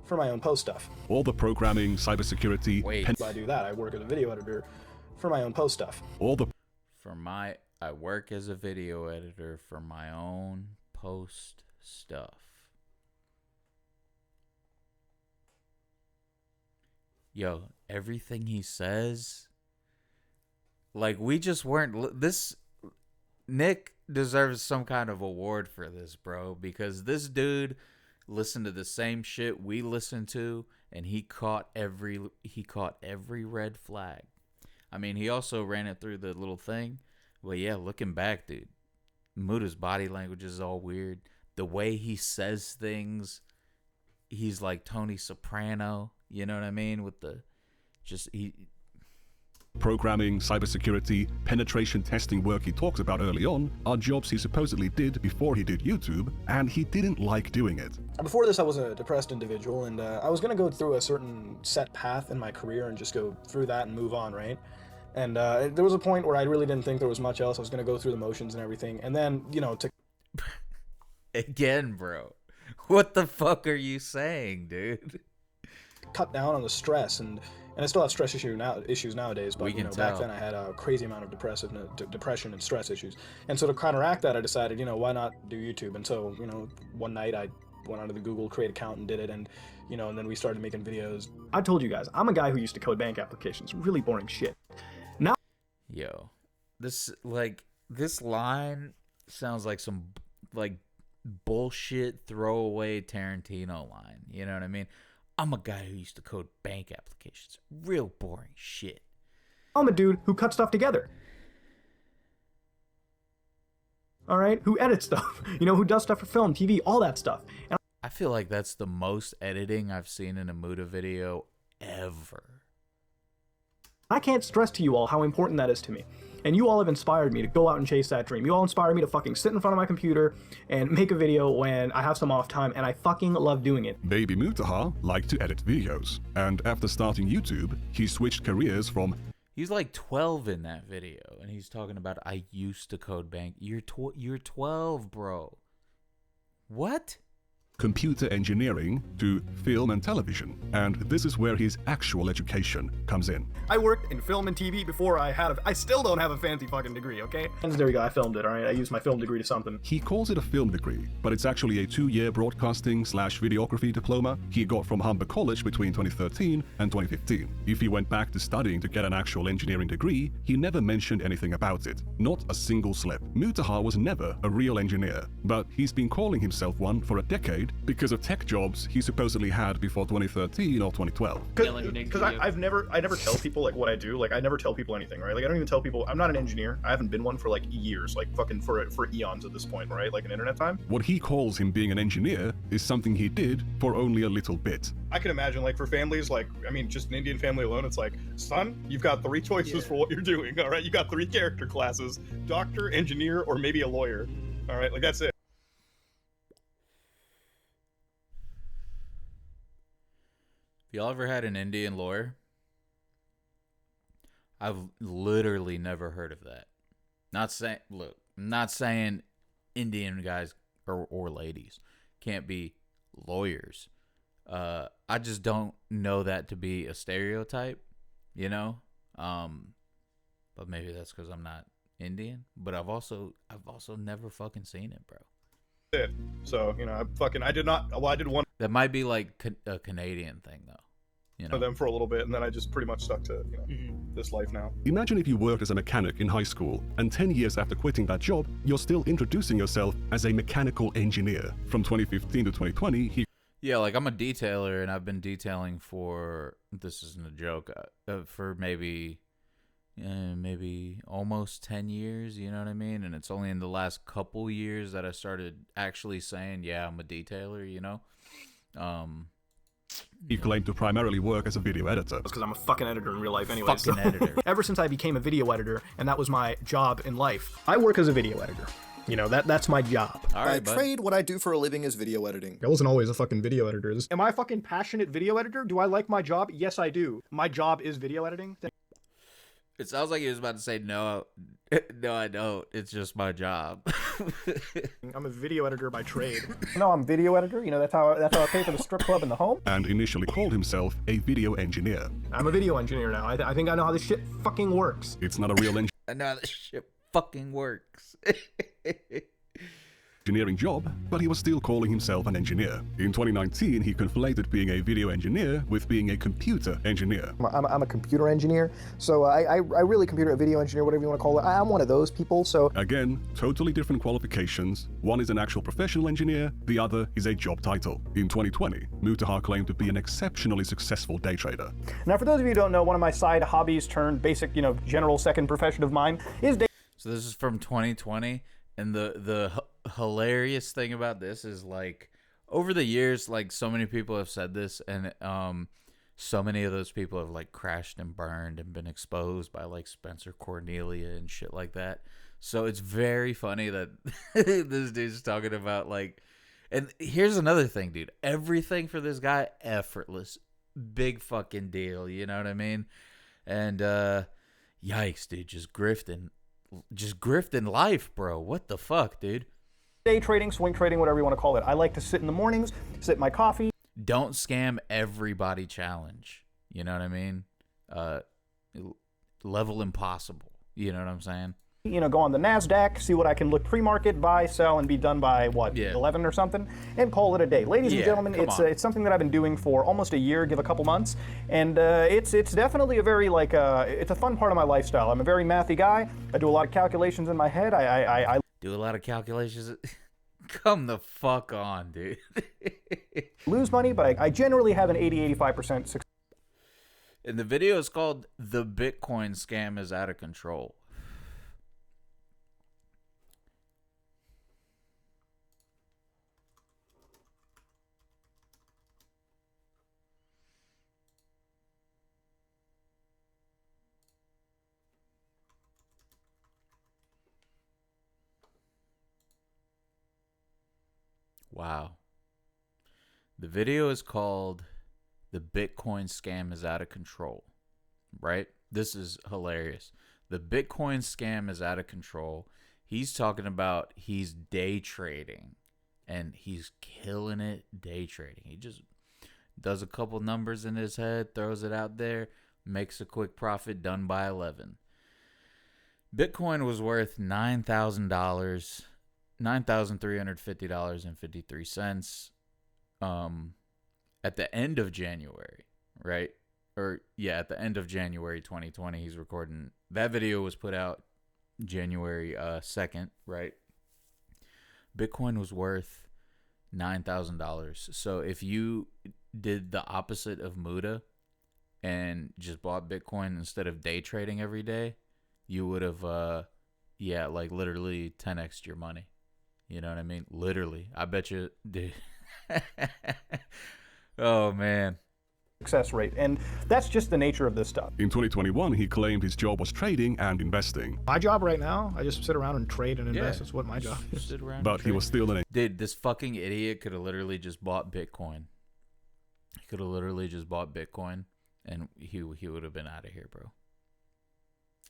[SPEAKER 6] for my own post stuff.
[SPEAKER 2] All the programming, cybersecurity...
[SPEAKER 6] I do that. I work as a video editor for my own post stuff.
[SPEAKER 1] I work as a video editor for my own post stuff. Yo, everything he says... Like, we just weren't... Nick deserves some kind of award for this, bro. Because this dude listened to the same shit we listened to, and he caught every red flag. He also ran it through the little thing. Well, yeah, looking back, dude, Muda's body language is all weird. The way he says things, he's like Tony Soprano. You know what I mean? With the
[SPEAKER 2] Programming, cybersecurity, penetration testing work he talks about early on are jobs he supposedly did before he did YouTube, and he didn't like doing it.
[SPEAKER 6] Before this, I was a depressed individual, and I was going to go through a certain set path in my career and just go through that and move on, right? And there was a point where I really didn't think there was much else. I was going to go through the motions and everything, and then, you know, to...
[SPEAKER 1] Again, bro. What the fuck are you saying, dude?
[SPEAKER 6] Cut down on the stress, and I still have stress issues nowadays, but you know, back then I had a crazy amount of depression and stress issues. And so to counteract that, I decided, you know, why not do YouTube? And so, you know, one night I went onto the Google Create account and did it, and you know, and then we started making videos. I told you guys, I'm a guy who used to code bank applications, really boring shit. Now,
[SPEAKER 1] yo, this line sounds like some like bullshit throwaway Tarantino line. You know what I mean? I'm a guy who used to code bank applications. Real boring shit.
[SPEAKER 6] I'm a dude who cuts stuff together. All right? Who edits stuff. You know, who does stuff for film, TV, all that stuff. And
[SPEAKER 1] I feel like that's the most editing I've seen in a Muda video ever.
[SPEAKER 6] I can't stress to you all how important that is to me. And you all have inspired me to go out and chase that dream. You all inspire me to fucking sit in front of my computer and make a video when I have some off time, and I fucking love doing it.
[SPEAKER 2] Baby Mutahar liked to edit videos, and after starting YouTube, he switched careers from...
[SPEAKER 1] He's like 12 in that video, and he's talking about, I used to code bank. You're 12, bro. What?
[SPEAKER 2] Computer engineering to film and television, and this is where his actual education comes in.
[SPEAKER 6] I worked in film and TV before I still don't have a fancy fucking degree, okay? And there we go, I filmed it, alright? I used my film degree to something.
[SPEAKER 2] He calls it a film degree, but it's actually a 2-year broadcasting/videography diploma he got from Humber College between 2013 and 2015. If he went back to studying to get an actual engineering degree, he never mentioned anything about it. Not a single slip. Mutahar was never a real engineer, but he's been calling himself one for a decade because of tech jobs he supposedly had before 2013 or 2012.
[SPEAKER 5] Because I never tell people like what I do. Like I never tell people anything, right? Like I don't even tell people I'm not an engineer. I haven't been one for like years, like fucking for eons at this point, right? Like an internet time.
[SPEAKER 2] What he calls him being an engineer is something he did for only a little bit.
[SPEAKER 5] I can imagine like for families, like I mean, just an Indian family alone, it's like, son, you've got 3 choices for what you're doing. All right, you got 3 character classes: doctor, engineer, or maybe a lawyer. All right, like that's it.
[SPEAKER 1] Y'all ever had an Indian lawyer? I've literally never heard of that. Not saying Indian guys or ladies can't be lawyers. I just don't know that to be a stereotype, you know? But maybe that's because I'm not Indian. But I've also never fucking seen it, bro.
[SPEAKER 5] So, you know, I did one
[SPEAKER 1] that might be like a Canadian thing though, you know,
[SPEAKER 5] of them for a little bit, and then I just pretty much stuck to, you know, this life now.
[SPEAKER 2] Imagine if you worked as a mechanic in high school, and 10 years after quitting that job, you're still introducing yourself as a mechanical engineer. From 2015 to 2020,
[SPEAKER 1] yeah, like I'm a detailer, and I've been detailing for, this isn't a joke, for maybe almost 10 years, you know what I mean? And it's only in the last couple years that I started actually saying, yeah, I'm a detailer, you know?
[SPEAKER 2] He claimed to primarily work as a video editor.
[SPEAKER 6] Because I'm a fucking editor in real life anyway.
[SPEAKER 1] Fucking editor.
[SPEAKER 6] Ever since I became a video editor, and that was my job in life, I work as a video editor. You know, that's my job.
[SPEAKER 1] All right,
[SPEAKER 7] By trade, what I do for a living is video editing.
[SPEAKER 6] I wasn't always a fucking video editor. Am I a fucking passionate video editor? Do I like my job? Yes, I do. My job is video editing.
[SPEAKER 1] It sounds like he was about to say, no, I don't. It's just my job.
[SPEAKER 6] I'm a video editor by trade. No, I'm video editor. You know, that's how I pay for the strip club and the home.
[SPEAKER 2] And initially called himself a video engineer.
[SPEAKER 6] I'm a video engineer now. I think I know how this shit fucking works.
[SPEAKER 2] It's not a real
[SPEAKER 1] I know how this shit fucking works.
[SPEAKER 2] engineering job, but he was still calling himself an engineer. In 2019, he conflated being a video engineer with being a computer engineer.
[SPEAKER 8] I'm a computer engineer, so I really computer, a video engineer, whatever you want to call it. I'm one of those people, so...
[SPEAKER 2] Again, totally different qualifications. One is an actual professional engineer, the other is a job title. In 2020, Mutahar claimed to be an exceptionally successful day trader.
[SPEAKER 8] Now, for those of you who don't know, one of my side hobbies turned basic, you know, general second profession of mine is day...
[SPEAKER 1] So this is from 2020. And the hilarious thing about this is, like, over the years, like, so many people have said this, and so many of those people have, like, crashed and burned and been exposed by, like, Spencer Cornelia and shit like that. So it's very funny that this dude's talking about, like, and here's another thing, dude. Everything for this guy, effortless. Big fucking deal, you know what I mean? And yikes, dude, just grifting life, bro. What the fuck, dude?
[SPEAKER 8] Day trading, swing trading, whatever you want to call it. I like to sit in the mornings, sip my coffee.
[SPEAKER 1] Don't scam everybody challenge. You know what I mean? Level impossible. You know what I'm saying?
[SPEAKER 8] You know, go on the NASDAQ, see what I can look pre-market, buy, sell, and be done by, what, 11 or something, and call it a day. Ladies and gentlemen, it's something that I've been doing for almost a year, give a couple months, and it's definitely a very, like, it's a fun part of my lifestyle. I'm a very mathy guy. I do a lot of calculations in my head. I
[SPEAKER 1] do a lot of calculations. Come the fuck on, dude.
[SPEAKER 8] lose money, but I generally have an 80-85% success.
[SPEAKER 1] And the video is called "The Bitcoin Scam is Out of Control." Wow. The video is called "The Bitcoin Scam is Out of Control." Right? This is hilarious. The Bitcoin scam is out of control. He's talking about he's day trading, and he's killing it day trading. He just does a couple numbers in his head, throws it out there, makes a quick profit, done by 11. Bitcoin was worth $9,000. $9,350.53 at the end of January, right? Or yeah, at the end of January 2020. He's recording that video was put out January 2nd, right? Bitcoin was worth $9,000. So if you did the opposite of Muta and just bought Bitcoin instead of day trading every day, you would have like literally 10x'd your money. You know what I mean? Literally. I bet you, dude. Oh, man.
[SPEAKER 8] Success rate. And that's just the nature of this stuff.
[SPEAKER 2] In 2021, he claimed his job was trading and investing.
[SPEAKER 6] My job right now, I just sit around and trade and invest. That's what my job is.
[SPEAKER 1] Sit around
[SPEAKER 2] but he was still an...
[SPEAKER 1] Dude, this fucking idiot could have literally just bought Bitcoin. He could have literally just bought Bitcoin, and he would have been out of here, bro.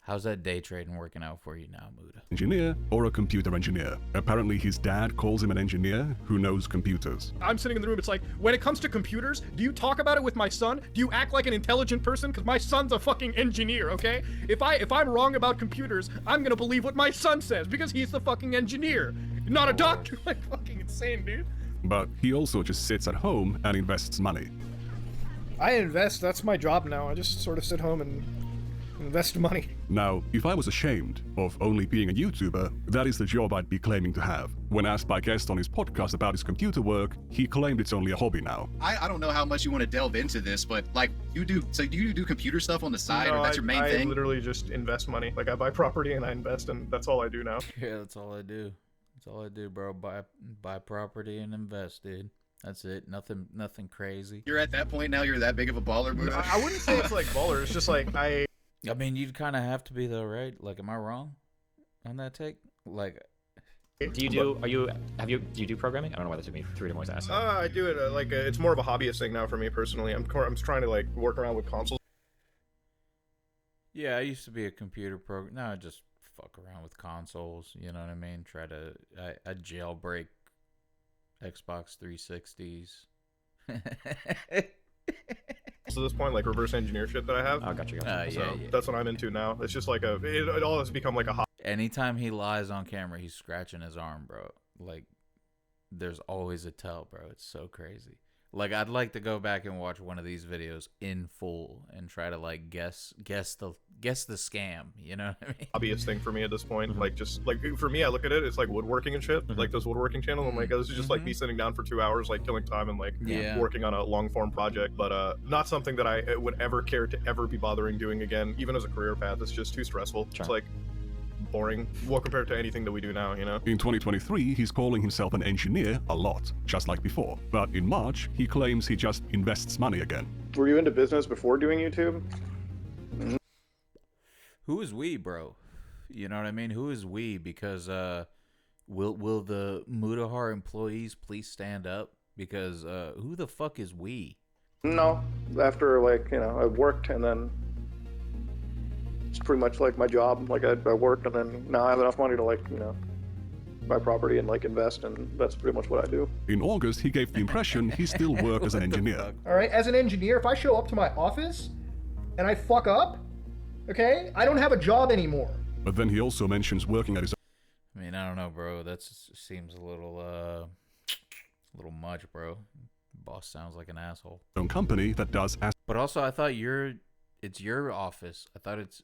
[SPEAKER 1] How's that day trading working out for you now, Muta?
[SPEAKER 2] Engineer or a computer engineer. Apparently his dad calls him an engineer who knows computers.
[SPEAKER 6] I'm sitting in the room, it's like, when it comes to computers, do you talk about it with my son? Do you act like an intelligent person? Because my son's a fucking engineer, okay? If I'm wrong about computers, I'm gonna believe what my son says, because he's the fucking engineer, not a doctor. Like, fucking insane, dude.
[SPEAKER 2] But he also just sits at home and invests money.
[SPEAKER 6] I invest, that's my job now. I just sort of sit home and invest money.
[SPEAKER 2] Now, if I was ashamed of only being a YouTuber, that is the job I'd be claiming to have. When asked by a guest on his podcast about his computer work, he claimed it's only a hobby now.
[SPEAKER 9] I don't know how much you want to delve into this, but like you do, so do you do computer stuff on the side, or that's your main thing?
[SPEAKER 6] I literally just invest money. Like I buy property and I invest, and that's all I do now.
[SPEAKER 1] Yeah, that's all I do. That's all I do, bro. Buy property and invest, dude. That's it. Nothing crazy.
[SPEAKER 9] You're at that point now. You're that big of a baller, bro.
[SPEAKER 6] I wouldn't say it's like baller. It's just like
[SPEAKER 1] I mean, you'd kind of have to be though, right? Like, am I wrong on that take? Like,
[SPEAKER 10] do you do programming? I don't know why that took me 3 more to ask.
[SPEAKER 6] I do it it's more of a hobbyist thing now for me personally. I'm trying to like work around with consoles.
[SPEAKER 1] Yeah, I used to be a computer program. No, I just fuck around with consoles. You know what I mean? I jailbreak Xbox 360s.
[SPEAKER 6] So this point, like reverse engineer shit that I have.
[SPEAKER 10] Oh, gotcha.
[SPEAKER 6] So that's what I'm into now. It's just like it all has become like a hobby.
[SPEAKER 1] Anytime he lies on camera, he's scratching his arm, bro. Like, there's always a tell, bro. It's so crazy. Like, I'd like to go back and watch one of these videos in full and try to like guess the scam. You know what I mean?
[SPEAKER 6] Hobbyist thing for me at this point. Like, just like for me, I look at it. It's like woodworking and shit. Like those woodworking channels. I'm like, this is just like me sitting down for 2 hours, like killing time and like working on a long form project. But not something that I would ever care to ever be bothering doing again, even as a career path. It's just too stressful. Sure. It's like boring. Well, compared to anything that we do now, you know?
[SPEAKER 2] In 2023, he's calling himself an engineer a lot, just like before. But in March, he claims he just invests money again.
[SPEAKER 6] Were you into business before doing YouTube?
[SPEAKER 1] Who is we, bro? You know what I mean? Who is we? Because will the Mutahar employees please stand up? Because who the fuck is we?
[SPEAKER 6] No. After, like, you know, I worked and then it's pretty much like my job. Like, I worked and then now I have enough money to, like, you know, buy property and, like, invest, and that's pretty much what I do.
[SPEAKER 2] In August, he gave the impression he still worked as an engineer.
[SPEAKER 5] All right, as an engineer, if I show up to my office and I fuck up, okay, I don't have a job anymore.
[SPEAKER 2] But then he also mentions working at his
[SPEAKER 1] I mean, I don't know, bro. That seems a little much, bro. Boss sounds like an asshole.
[SPEAKER 2] own company that does
[SPEAKER 1] But also, I thought it's your office. I thought it's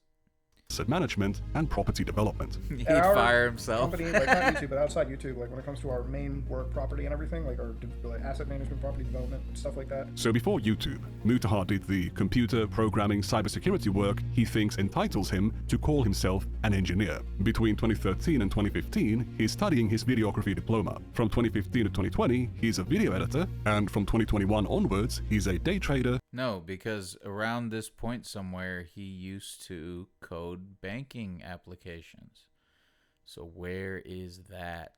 [SPEAKER 2] asset management and property development.
[SPEAKER 1] He'd fire himself.
[SPEAKER 5] Company, like not YouTube, but outside YouTube, like when it comes to our main work property and everything, like our like asset management, property development, stuff like that.
[SPEAKER 2] So before YouTube, Mutahar did the computer, programming, cybersecurity work he thinks entitles him to call himself an engineer. Between 2013 and 2015, he's studying his videography diploma. From 2015 to 2020, he's a video editor, and from 2021 onwards, he's a day trader.
[SPEAKER 1] No, because around this point somewhere, he used to code banking applications. So where is that?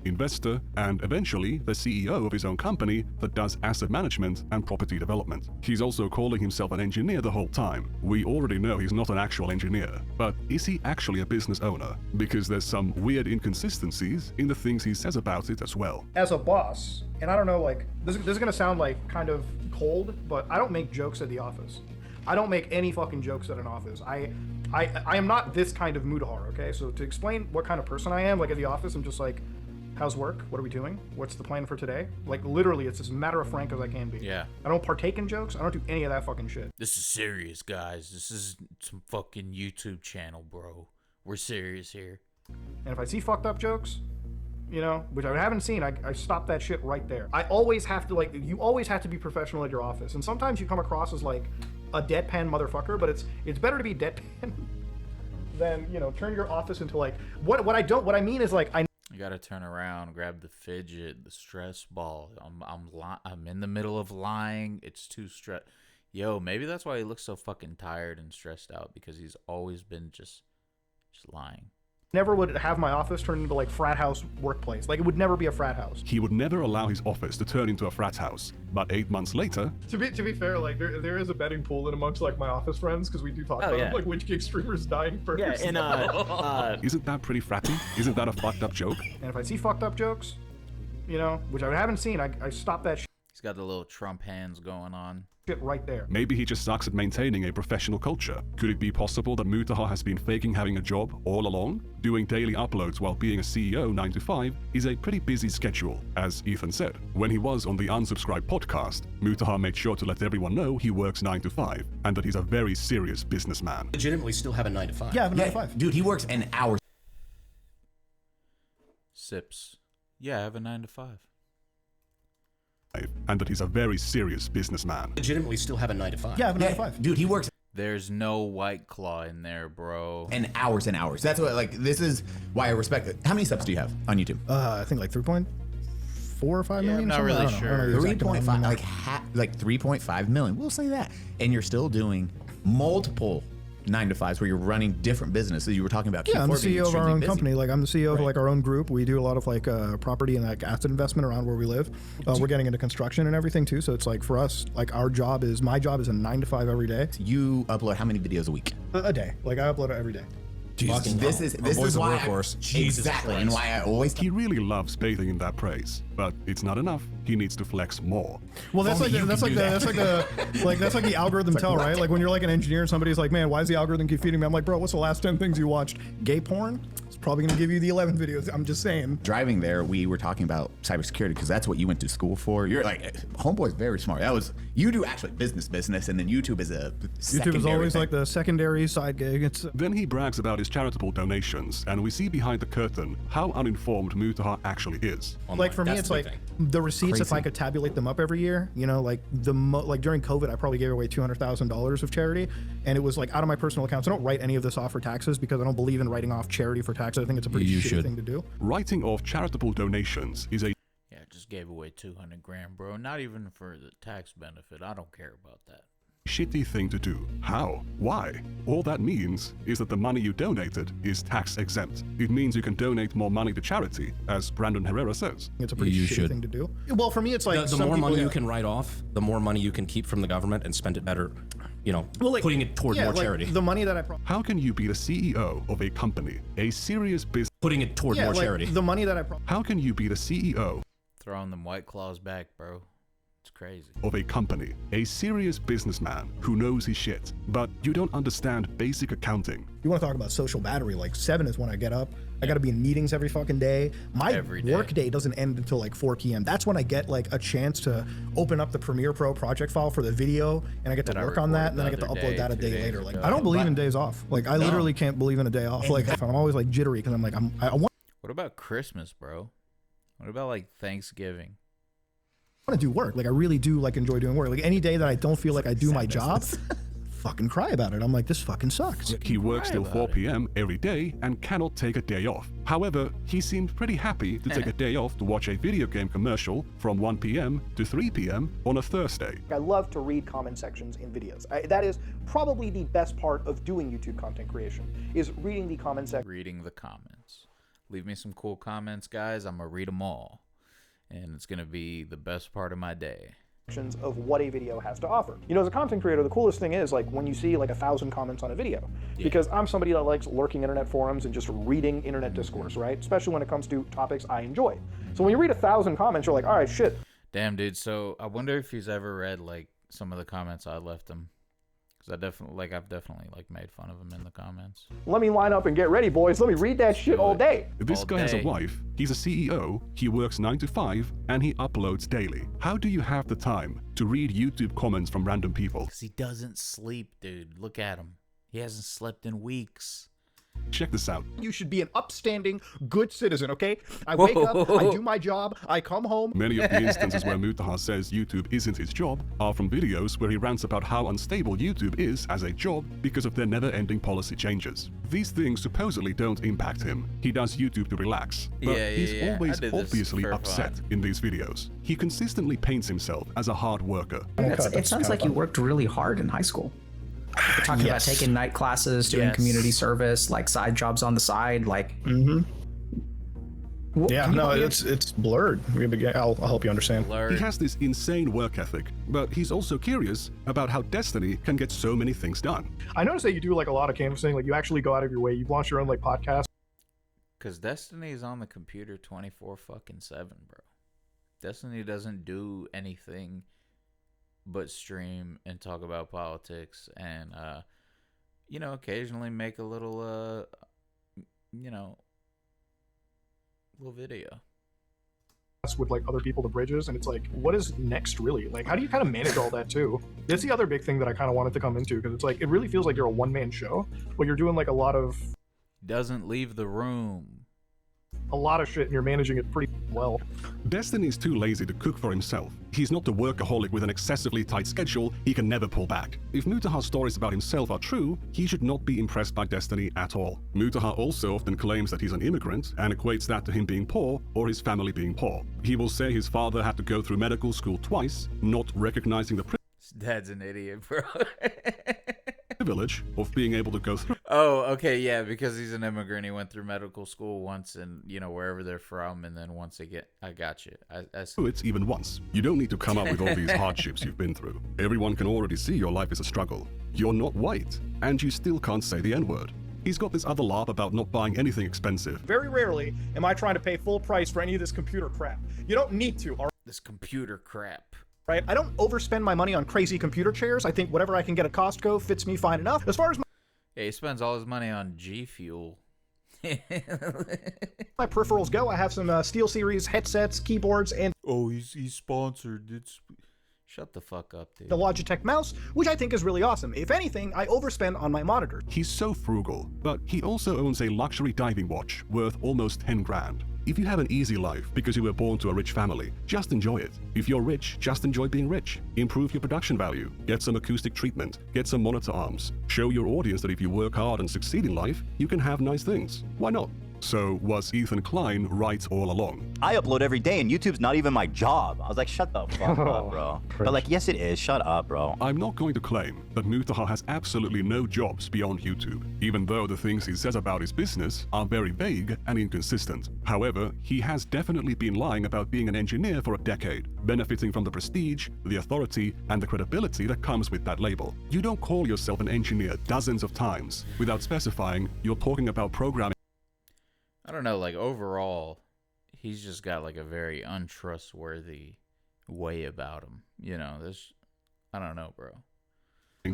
[SPEAKER 2] Investor, and eventually the CEO of his own company that does asset management and property development. He's also calling himself an engineer the whole time. We already know he's not an actual engineer, but is he actually a business owner? Because there's some weird inconsistencies in the things he says about it as well.
[SPEAKER 5] As a boss, and I don't know, like, this is gonna sound like kind of cold, but I don't make jokes at the office. I don't make any fucking jokes at an office. I am not this kind of Mutahar, okay? So to explain what kind of person I am, like at the office, I'm just like, how's work? What are we doing? What's the plan for today? Like, literally, it's as matter of frank as I can be.
[SPEAKER 1] Yeah.
[SPEAKER 5] I don't partake in jokes. I don't do any of that fucking shit.
[SPEAKER 1] This is serious, guys. This is some fucking YouTube channel, bro. We're serious here.
[SPEAKER 5] And if I see fucked up jokes, you know, which I haven't seen, I stop that shit right there. I always have to, like, you always have to be professional at your office. And sometimes you come across as, like, a deadpan motherfucker, but it's better to be deadpan than, you know, turn your office into, like, what I mean is, like,
[SPEAKER 1] You gotta turn around, grab the fidget, the stress ball. I'm in the middle of lying. It's too stress. Yo, maybe that's why he looks so fucking tired and stressed out, because he's always been just lying.
[SPEAKER 5] Never would have my office turn into like frat house workplace. Like, it would never be a frat house.
[SPEAKER 2] He would never allow his office to turn into a frat house. But 8 months later,
[SPEAKER 6] To be fair, like there is a betting pool in amongst like my office friends, because we do talk about like which gig streamer's dying first.
[SPEAKER 10] Yeah, and
[SPEAKER 2] isn't that pretty fratty? Isn't that a fucked up joke?
[SPEAKER 5] And if I see fucked up jokes, you know, which I haven't seen, I stop that
[SPEAKER 1] He's got the little Trump hands going on.
[SPEAKER 5] shit right there.
[SPEAKER 2] Maybe he just sucks at maintaining a professional culture. Could it be possible that Mutahar has been faking having a job all along? Doing daily uploads while being a CEO 9 to 5 is a pretty busy schedule. As Ethan said, when he was on the Unsubscribed podcast, Mutahar made sure to let everyone know he works 9 to 5 and that he's a very serious businessman.
[SPEAKER 11] Legitimately still have a 9 to 5.
[SPEAKER 5] Yeah, I have a 9 to 5.
[SPEAKER 11] Dude, he works an hour.
[SPEAKER 1] Sips. Yeah, I have a 9 to 5.
[SPEAKER 2] And that he's a very serious businessman.
[SPEAKER 11] Legitimately still have a 9 to 5.
[SPEAKER 5] Yeah, I have a 9 to 5.
[SPEAKER 11] Dude, he works
[SPEAKER 1] There's no White Claw in there, bro.
[SPEAKER 11] and hours and hours. That's what, like, this is why I respect it. How many subs do you have on YouTube?
[SPEAKER 5] I think like 3.4 or 5 million.
[SPEAKER 1] I'm not really sure.
[SPEAKER 11] 3.5, like 3.5 million. We'll say that. And you're still doing multiple 9 to 5s where you're running different businesses. You were talking about
[SPEAKER 5] Yeah, I'm the
[SPEAKER 11] Q4 being
[SPEAKER 5] CEO of our
[SPEAKER 11] extremely
[SPEAKER 5] own
[SPEAKER 11] busy.
[SPEAKER 5] company. Like, I'm the CEO of like our own group. We do a lot of like property and like asset investment around where we live. We're getting into construction and everything too. So it's like for us, like my job is a 9 to 5 every day.
[SPEAKER 11] You upload how many videos a week?
[SPEAKER 5] A day. Like, I upload it every day.
[SPEAKER 11] Jesus, this is why exactly, and why I always.
[SPEAKER 2] He really loves bathing in that praise, but it's not enough. He needs to flex more.
[SPEAKER 5] Well, that's like the algorithm tell, right? Like when you're like an engineer and somebody's like, man, why does the algorithm keep feeding me? I'm like, bro, what's the last 10 things you watched? Gay porn? It's probably gonna give you the 11 videos. I'm just saying.
[SPEAKER 11] Driving there, we were talking about cybersecurity because that's what you went to school for. You're like, homeboy's very smart. You do actually business, and then YouTube is a
[SPEAKER 5] YouTube is always like the secondary side gig.
[SPEAKER 2] Then he brags about his his charitable donations, and we see behind the curtain how uninformed Mutahar actually is.
[SPEAKER 5] Like for me, it's like the receipts. If I could tabulate them up every year, you know, like like during COVID, I probably gave away $200,000 of charity, and it was like out of my personal accounts. I don't write any of this off for taxes because I don't believe in writing off charity for taxes. I think it's a pretty shitty thing to do.
[SPEAKER 2] Writing off charitable donations is a
[SPEAKER 1] just gave away 200 grand, bro. Not even for the tax benefit. I don't care about that.
[SPEAKER 2] shitty thing to do. How? Why? All that means is that the money you donated is tax exempt. It means you can donate more money to charity, as Brandon Herrera says.
[SPEAKER 5] It's a pretty shitty thing to do. Well, for me, it's like
[SPEAKER 12] the more money you can write off, the more money you can keep from the government and spend it better, you know, putting it toward more charity.
[SPEAKER 5] The money that I
[SPEAKER 2] How can you be the CEO of a company, a serious business,
[SPEAKER 12] putting it toward more charity?
[SPEAKER 5] The money that I
[SPEAKER 2] How can you be the CEO
[SPEAKER 1] throwing them White Claws back, bro? It's crazy.
[SPEAKER 2] Of a company, a serious businessman who knows his shit, but you don't understand basic accounting?
[SPEAKER 5] You want to talk about social battery? Like 7 is when I get up. I got to be in meetings every fucking day. My work day doesn't end until like 4 p.m. That's when I get like a chance to open up the Premiere Pro project file for the video, and I get to work on that, and then I get to upload that a day later. Like I don't believe in days off. Like I literally can't believe in a day off. Like I'm always like jittery because I'm like I want.
[SPEAKER 1] What about Christmas, bro? What about like Thanksgiving?
[SPEAKER 5] I want to do work. Like I really do like enjoy doing work. Like any day that I don't feel like I do my job, fucking cry about it. I'm like, this fucking sucks.
[SPEAKER 2] He works till 4 p.m. every day and cannot take a day off. However, he seemed pretty happy to take a day off to watch a video game commercial from 1 p.m. to 3 p.m. on a Thursday.
[SPEAKER 8] I love to read comment sections in videos. That is probably the best part of doing YouTube content creation, is reading the comment section.
[SPEAKER 1] Reading the comments. Leave me some cool comments, guys. I'm going to read them all. And it's going to be the best part of my day.
[SPEAKER 8] Of what a video has to offer. You know, as a content creator, the coolest thing is like when you see like 1,000 comments on a video, because I'm somebody that likes lurking internet forums and just reading internet discourse, right? Especially when it comes to topics I enjoy. So when you read 1,000 comments, you're like, all right, shit.
[SPEAKER 1] Damn, dude. So I wonder if he's ever read like some of the comments I left him. Because I've definitely like made fun of him in the comments.
[SPEAKER 8] Let me line up and get ready, boys. Let me read that shit all day.
[SPEAKER 2] This guy has a wife, he's a CEO, he works 9 to 5, and he uploads daily. How do you have the time to read YouTube comments from random people?
[SPEAKER 1] Because he doesn't sleep, dude. Look at him. He hasn't slept in weeks.
[SPEAKER 2] Check this out.
[SPEAKER 5] You should be an upstanding, good citizen, okay? I wake up, I do my job, I come home.
[SPEAKER 2] Many of the instances where Mutahar says YouTube isn't his job are from videos where he rants about how unstable YouTube is as a job because of their never-ending policy changes. These things supposedly don't impact him. He does YouTube to relax, but he's always obviously upset in these videos. He consistently paints himself as a hard worker.
[SPEAKER 13] It sounds like you worked really hard in high school. We're talking about taking night classes, doing community service, like side jobs on the side, like.
[SPEAKER 5] Yeah, no, it's blurred. I'll help you understand.
[SPEAKER 2] He has this insane work ethic, but he's also curious about how Destiny can get so many things done.
[SPEAKER 6] I noticed that you do like a lot of canvassing, like you actually go out of your way. You've launched your own like podcast.
[SPEAKER 1] Because Destiny is on the computer 24/7, bro. Destiny doesn't do anything but stream and talk about politics and you know, occasionally make a little you know, little video
[SPEAKER 6] with like other people, the bridges, and it's like, what is next really? Like, how do you kind of manage all that too? That's the other big thing that I kind of wanted to come into, because it's like, it really feels like you're a one-man show, but you're doing like a lot of
[SPEAKER 1] doesn't leave the room.
[SPEAKER 6] A lot of shit, and you're managing it pretty well.
[SPEAKER 2] Destiny's too lazy to cook for himself. He's not the workaholic with an excessively tight schedule he can never pull back. If Mutahar's stories about himself are true, he should not be impressed by Destiny at all. Mutahar also often claims that he's an immigrant and equates that to him being poor or his family being poor. He will say his father had to go through medical school twice, not recognizing the
[SPEAKER 1] His dad's an idiot, bro.
[SPEAKER 2] privilege of being able to go through.
[SPEAKER 1] Oh, okay, yeah, because he's an immigrant. He went through medical school once, and you know, wherever they're from, and then once they get, I got you.
[SPEAKER 2] It's even once. You don't need to come up with all these hardships you've been through. Everyone can already see your life is a struggle. You're not white, and you still can't say the N-word. He's got this other laugh about not buying anything expensive.
[SPEAKER 5] Very rarely am I trying to pay full price for any of this computer crap. You don't need to, all right?
[SPEAKER 1] This computer crap.
[SPEAKER 5] Right? I don't overspend my money on crazy computer chairs. I think whatever I can get at Costco fits me fine enough. As far as
[SPEAKER 1] yeah, he spends all his money on G Fuel.
[SPEAKER 5] my peripherals go, I have some SteelSeries headsets, keyboards, and
[SPEAKER 1] he's sponsored. Shut the fuck up, dude.
[SPEAKER 8] The Logitech mouse, which I think is really awesome. If anything, I overspend on my monitor.
[SPEAKER 2] He's so frugal, but he also owns a luxury diving watch worth almost 10 grand. If you have an easy life because you were born to a rich family, just enjoy it. If you're rich, just enjoy being rich. Improve your production value. Get some acoustic treatment. Get some monitor arms. Show your audience that if you work hard and succeed in life, you can have nice things. Why not? So was Ethan Klein right all along?
[SPEAKER 3] I upload every day and YouTube's not even my job. I was like, shut the fuck up, bro. But like, yes it is, shut up, bro.
[SPEAKER 2] I'm not going to claim that Mutahar has absolutely no jobs beyond YouTube, even though the things he says about his business are very vague and inconsistent. However, he has definitely been lying about being an engineer for a decade, benefiting from the prestige, the authority, and the credibility that comes with that label. You don't call yourself an engineer dozens of times without specifying you're talking about programming.
[SPEAKER 1] I don't know, like, overall, he's just got, like, a very untrustworthy way about him. You know, this, I don't know, bro.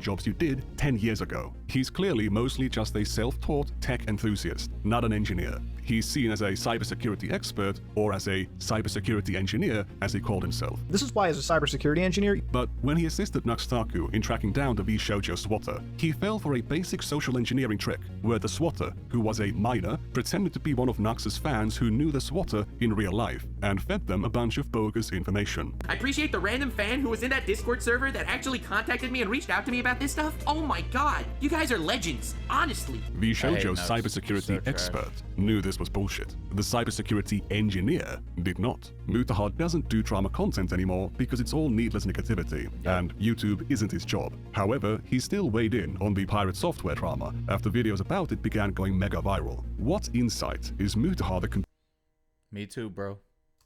[SPEAKER 2] Jobs you did 10 years ago. He's clearly mostly just a self-taught tech enthusiast, not an engineer. He's seen as a cybersecurity expert or as a cybersecurity engineer, as he called himself.
[SPEAKER 8] This is why, as a cybersecurity engineer...
[SPEAKER 2] But when he assisted Nuxtaku in tracking down the V-Shoujo swatter, he fell for a basic social engineering trick, where the swatter, who was a minor, pretended to be one of Nux's fans who knew the swatter in real life, and fed them a bunch of bogus information.
[SPEAKER 14] I appreciate the random fan who was in that Discord server that actually contacted me and reached out to me about this stuff. Oh my god, you guys are legends, honestly.
[SPEAKER 2] V-Shoujo's cybersecurity expert knew this was bullshit. The cybersecurity engineer did not. Mutahar doesn't do drama content anymore because it's all needless negativity, and YouTube isn't his job. However, he still weighed in on the pirate software drama after videos about it began going mega viral. What insight is Mutahar the
[SPEAKER 1] Me too, bro.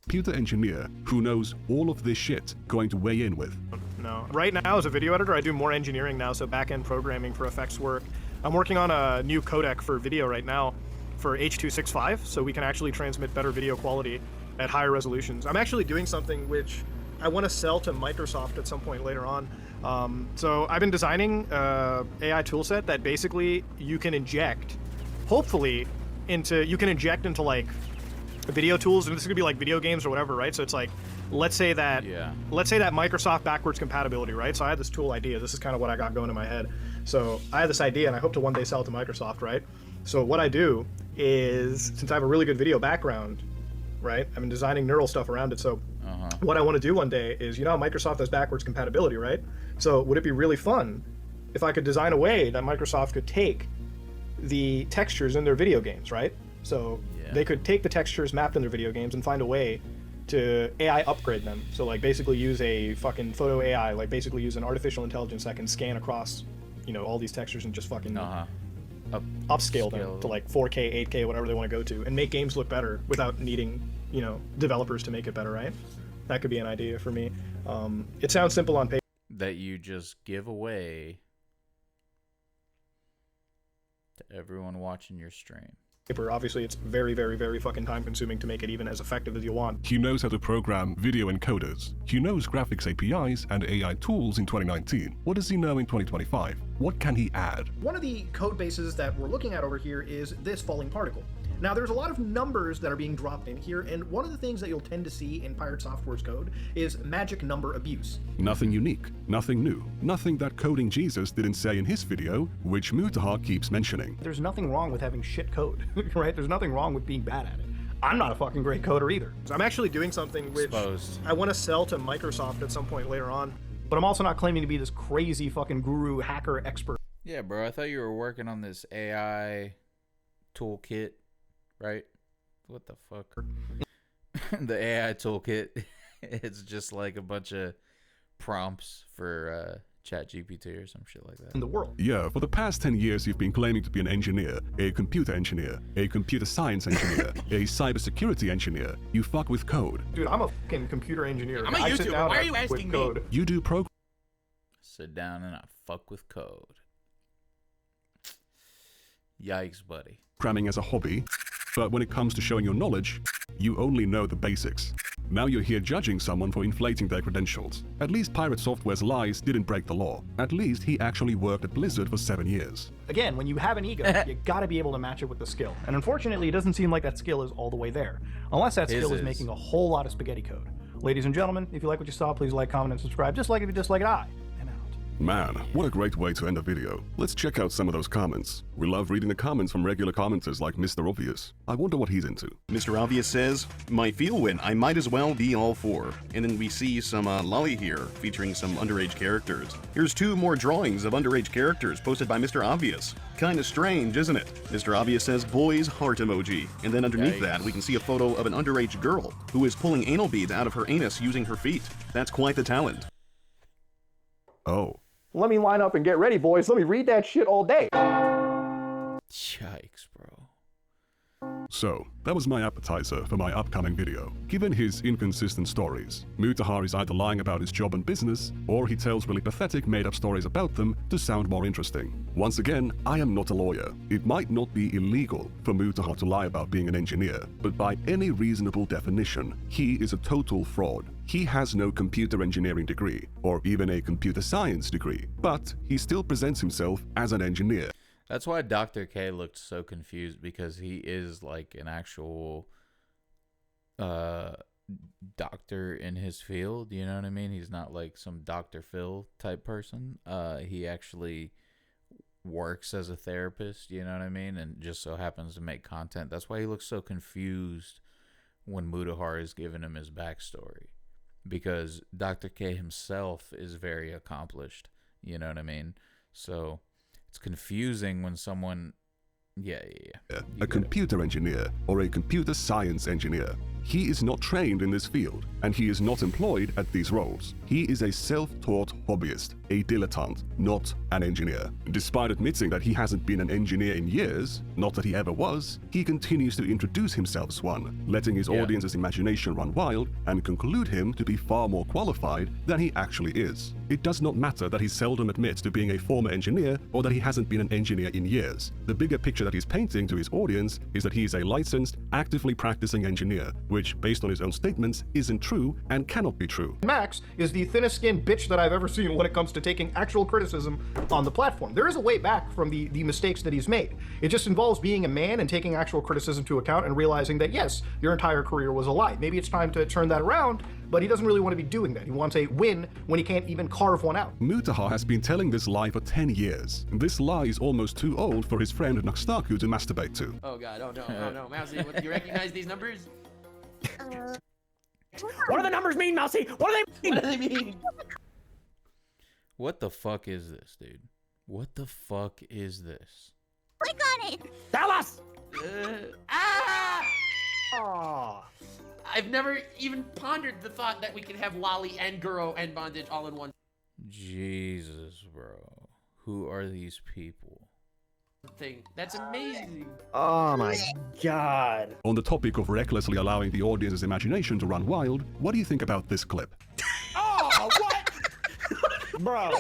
[SPEAKER 2] computer engineer who knows all of this shit going to weigh in with?
[SPEAKER 6] No. Right now, as a video editor, I do more engineering now, so back-end programming for effects work. I'm working on a new codec for video right now for H.265, so we can actually transmit better video quality at higher resolutions. I'm actually doing something which I want to sell to Microsoft at some point later on. So I've been designing an AI toolset that basically you can inject, hopefully, into like video tools, and this is gonna be like video games or whatever, right? So it's like, let's say that Microsoft backwards compatibility, right? So I had this tool idea. This is kind of what I got going in my head. So I had this idea, and I hope to one day sell it to Microsoft, right? So what I do is, since I have a really good video background, right? I've been designing neural stuff around it. So what I want to do one day is, you know how Microsoft has backwards compatibility, right? So would it be really fun if I could design a way that Microsoft could take the textures in their video games, right? So they could take the textures mapped in their video games and find a way to AI upgrade them. So like basically use a fucking photo AI, like basically use an artificial intelligence that can scan across, you know, all these textures and just fucking upscale them to like 4K, 8K, whatever they want to go to, and make games look better without needing, you know, developers to make it better, right? That could be an idea for me. It sounds simple on paper.
[SPEAKER 1] That you just give away to everyone watching your stream.
[SPEAKER 6] Obviously, it's very, very, very fucking time consuming to make it even as effective as you want.
[SPEAKER 2] He knows how to program video encoders. He knows graphics APIs and AI tools in 2019. What does he know in 2025? What can he add?
[SPEAKER 8] One of the code bases that we're looking at over here is this falling particle. Now, there's a lot of numbers that are being dropped in here, and one of the things that you'll tend to see in Pirate Software's code is magic number abuse.
[SPEAKER 2] Nothing unique, nothing new, nothing that Coding Jesus didn't say in his video, which Mutahar keeps mentioning.
[SPEAKER 8] There's nothing wrong with having shit code, right? There's nothing wrong with being bad at it. I'm not a fucking great coder either.
[SPEAKER 6] So I'm actually doing something which I want to sell to Microsoft at some point later on.
[SPEAKER 8] But I'm also not claiming to be this crazy fucking guru hacker expert.
[SPEAKER 1] Yeah, bro, I thought you were working on this AI toolkit. Right? What the fuck? The AI toolkit. It's just like a bunch of prompts for ChatGPT or some shit like that.
[SPEAKER 8] In the world.
[SPEAKER 2] Yeah, for the past 10 years you've been claiming to be an engineer, a computer engineer, a computer science engineer, a cybersecurity engineer. You fuck with code.
[SPEAKER 6] Dude, I'm a fucking computer engineer.
[SPEAKER 14] I'm a YouTuber. Why are you asking me?
[SPEAKER 2] You do
[SPEAKER 1] Sit down and I fuck with code. Yikes, buddy.
[SPEAKER 2] Programming as a hobby, but when it comes to showing your knowledge, you only know the basics. Now you're here judging someone for inflating their credentials. At least Pirate Software's lies didn't break the law. At least he actually worked at Blizzard for 7 years.
[SPEAKER 8] Again, when you have an ego, you gotta be able to match it with the skill. And unfortunately, it doesn't seem like that skill is all the way there. Unless that skill is making a whole lot of spaghetti code. Ladies and gentlemen, if you like what you saw, please like, comment, and subscribe. Just like if you dislike it, I am out.
[SPEAKER 2] Man, what a great way to end a video. Let's check out some of those comments. We love reading the comments from regular commenters like Mr. Obvious. I wonder what he's into.
[SPEAKER 15] Mr. Obvious says, my feel win, I might as well be all for. And then we see some lolly here, featuring some underage characters. Here's 2 more drawings of underage characters posted by Mr. Obvious. Kinda strange, isn't it? Mr. Obvious says, boys heart emoji. And then underneath that, we can see a photo of an underage girl who is pulling anal beads out of her anus using her feet. That's quite the talent.
[SPEAKER 2] Oh.
[SPEAKER 8] Let me line up and get ready, boys. Let me read that shit all day.
[SPEAKER 1] Yikes, bro.
[SPEAKER 2] So, that was my appetizer for my upcoming video. Given his inconsistent stories, Mutahar is either lying about his job and business, or he tells really pathetic made-up stories about them to sound more interesting. Once again, I am not a lawyer. It might not be illegal for Mutahar to lie about being an engineer, but by any reasonable definition, he is a total fraud. He has no computer engineering degree, or even a computer science degree, but he still presents himself as an engineer.
[SPEAKER 1] That's why Dr. K looked so confused, because he is like an actual doctor in his field, you know what I mean? He's not like some Dr. Phil type person. He actually works as a therapist, you know what I mean? And just so happens to make content. That's why he looks so confused when Mutahar is giving him his backstory, because Dr. K himself is very accomplished, you know what I mean? So it's confusing when someone,
[SPEAKER 2] a computer engineer or a computer science engineer. He is not trained in this field, and he is not employed at these roles. He is a self-taught hobbyist, a dilettante, not an engineer. Despite admitting that he hasn't been an engineer in years, not that he ever was, he continues to introduce himself as one, letting his audience's imagination run wild and conclude him to be far more qualified than he actually is. It does not matter that he seldom admits to being a former engineer or that he hasn't been an engineer in years. The bigger picture that he's painting to his audience is that he is a licensed, actively practicing engineer, which, based on his own statements, isn't true and cannot be true.
[SPEAKER 8] Max is the thinnest skinned bitch that I've ever seen when it comes to taking actual criticism on the platform. There is a way back from the mistakes that he's made. It just involves being a man and taking actual criticism to account and realizing that, yes, your entire career was a lie. Maybe it's time to turn that around, but he doesn't really want to be doing that. He wants a win when he can't even carve one out.
[SPEAKER 2] Mutahar has been telling this lie for 10 years. This lie is almost too old for his friend Nuxtaku to masturbate to.
[SPEAKER 14] Oh god, oh no, oh no. Mousy, do you recognize these numbers?
[SPEAKER 13] What do the numbers mean, Mousy? What do they mean?
[SPEAKER 14] What do they mean?
[SPEAKER 1] What the fuck is this, dude? What the fuck is this?
[SPEAKER 16] Click on it.
[SPEAKER 13] Tell us!
[SPEAKER 14] Aww. I've never even pondered the thought that we could have lolly and guro and bondage all in one
[SPEAKER 1] Jesus, bro. Who are these people?
[SPEAKER 14] thing. That's amazing.
[SPEAKER 8] Oh my god.
[SPEAKER 2] On the topic of recklessly allowing the audience's imagination to run wild, what do you think about this clip?
[SPEAKER 14] Oh, what?
[SPEAKER 8] Bro.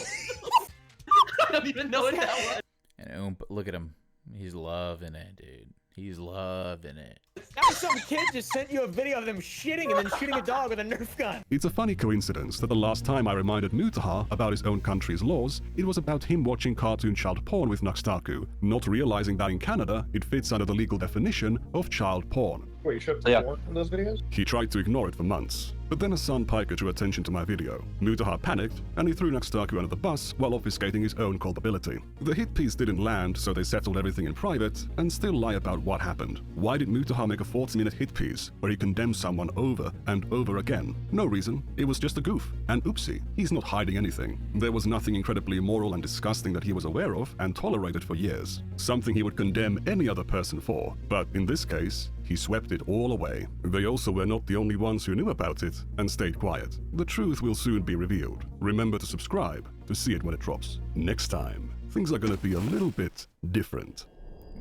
[SPEAKER 14] I don't even know what that was.
[SPEAKER 1] And look at him. He's loving it, dude. He's loving it.
[SPEAKER 17] That was some kid just sent you a video of them shitting and then shooting a dog with a Nerf gun.
[SPEAKER 2] It's a funny coincidence that the last time I reminded Mutahar about his own country's laws, it was about him watching cartoon child porn with Nuxtaku, not realizing that in Canada, it fits under the legal definition of child porn.
[SPEAKER 6] Wait, you shipped porn in those videos?
[SPEAKER 2] He tried to ignore it for months, but then Hassan Piker drew attention to my video. Mutahar panicked, and he threw Nuxtaku under the bus while obfuscating his own culpability. The hit piece didn't land, so they settled everything in private, and still lie about what happened. Why did Mutahar make a 40-minute hit piece where he condemned someone over and over again? No reason. It was just a goof. And oopsie, he's not hiding anything. There was nothing incredibly immoral and disgusting that he was aware of and tolerated for years. Something he would condemn any other person for. But in this case, he swept it all away. They also were not the only ones who knew about it and stayed quiet. The truth will soon be revealed. Remember to subscribe to see it when it drops. Next time, things are gonna be a little bit different.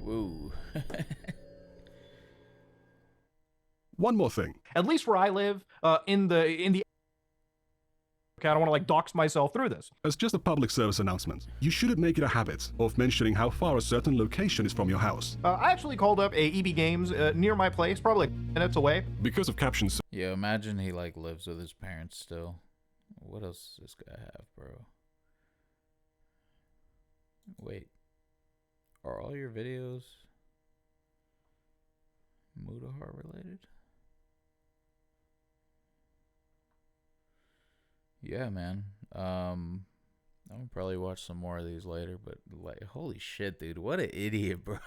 [SPEAKER 1] Woo.
[SPEAKER 2] One more thing.
[SPEAKER 8] At least where I live, in the okay, I don't want to like dox myself through this.
[SPEAKER 2] As just a public service announcement, you shouldn't make it a habit of mentioning how far a certain location is from your house.
[SPEAKER 8] I actually called up a EB Games near my place, probably like minutes away.
[SPEAKER 2] Because of captions.
[SPEAKER 1] Yeah, imagine he like lives with his parents still. What else does this guy have, bro? Wait. Are all your videos Mutahar related? yeah, man. I'll probably watch some more of these later, but like, holy shit, dude, what an idiot, bro.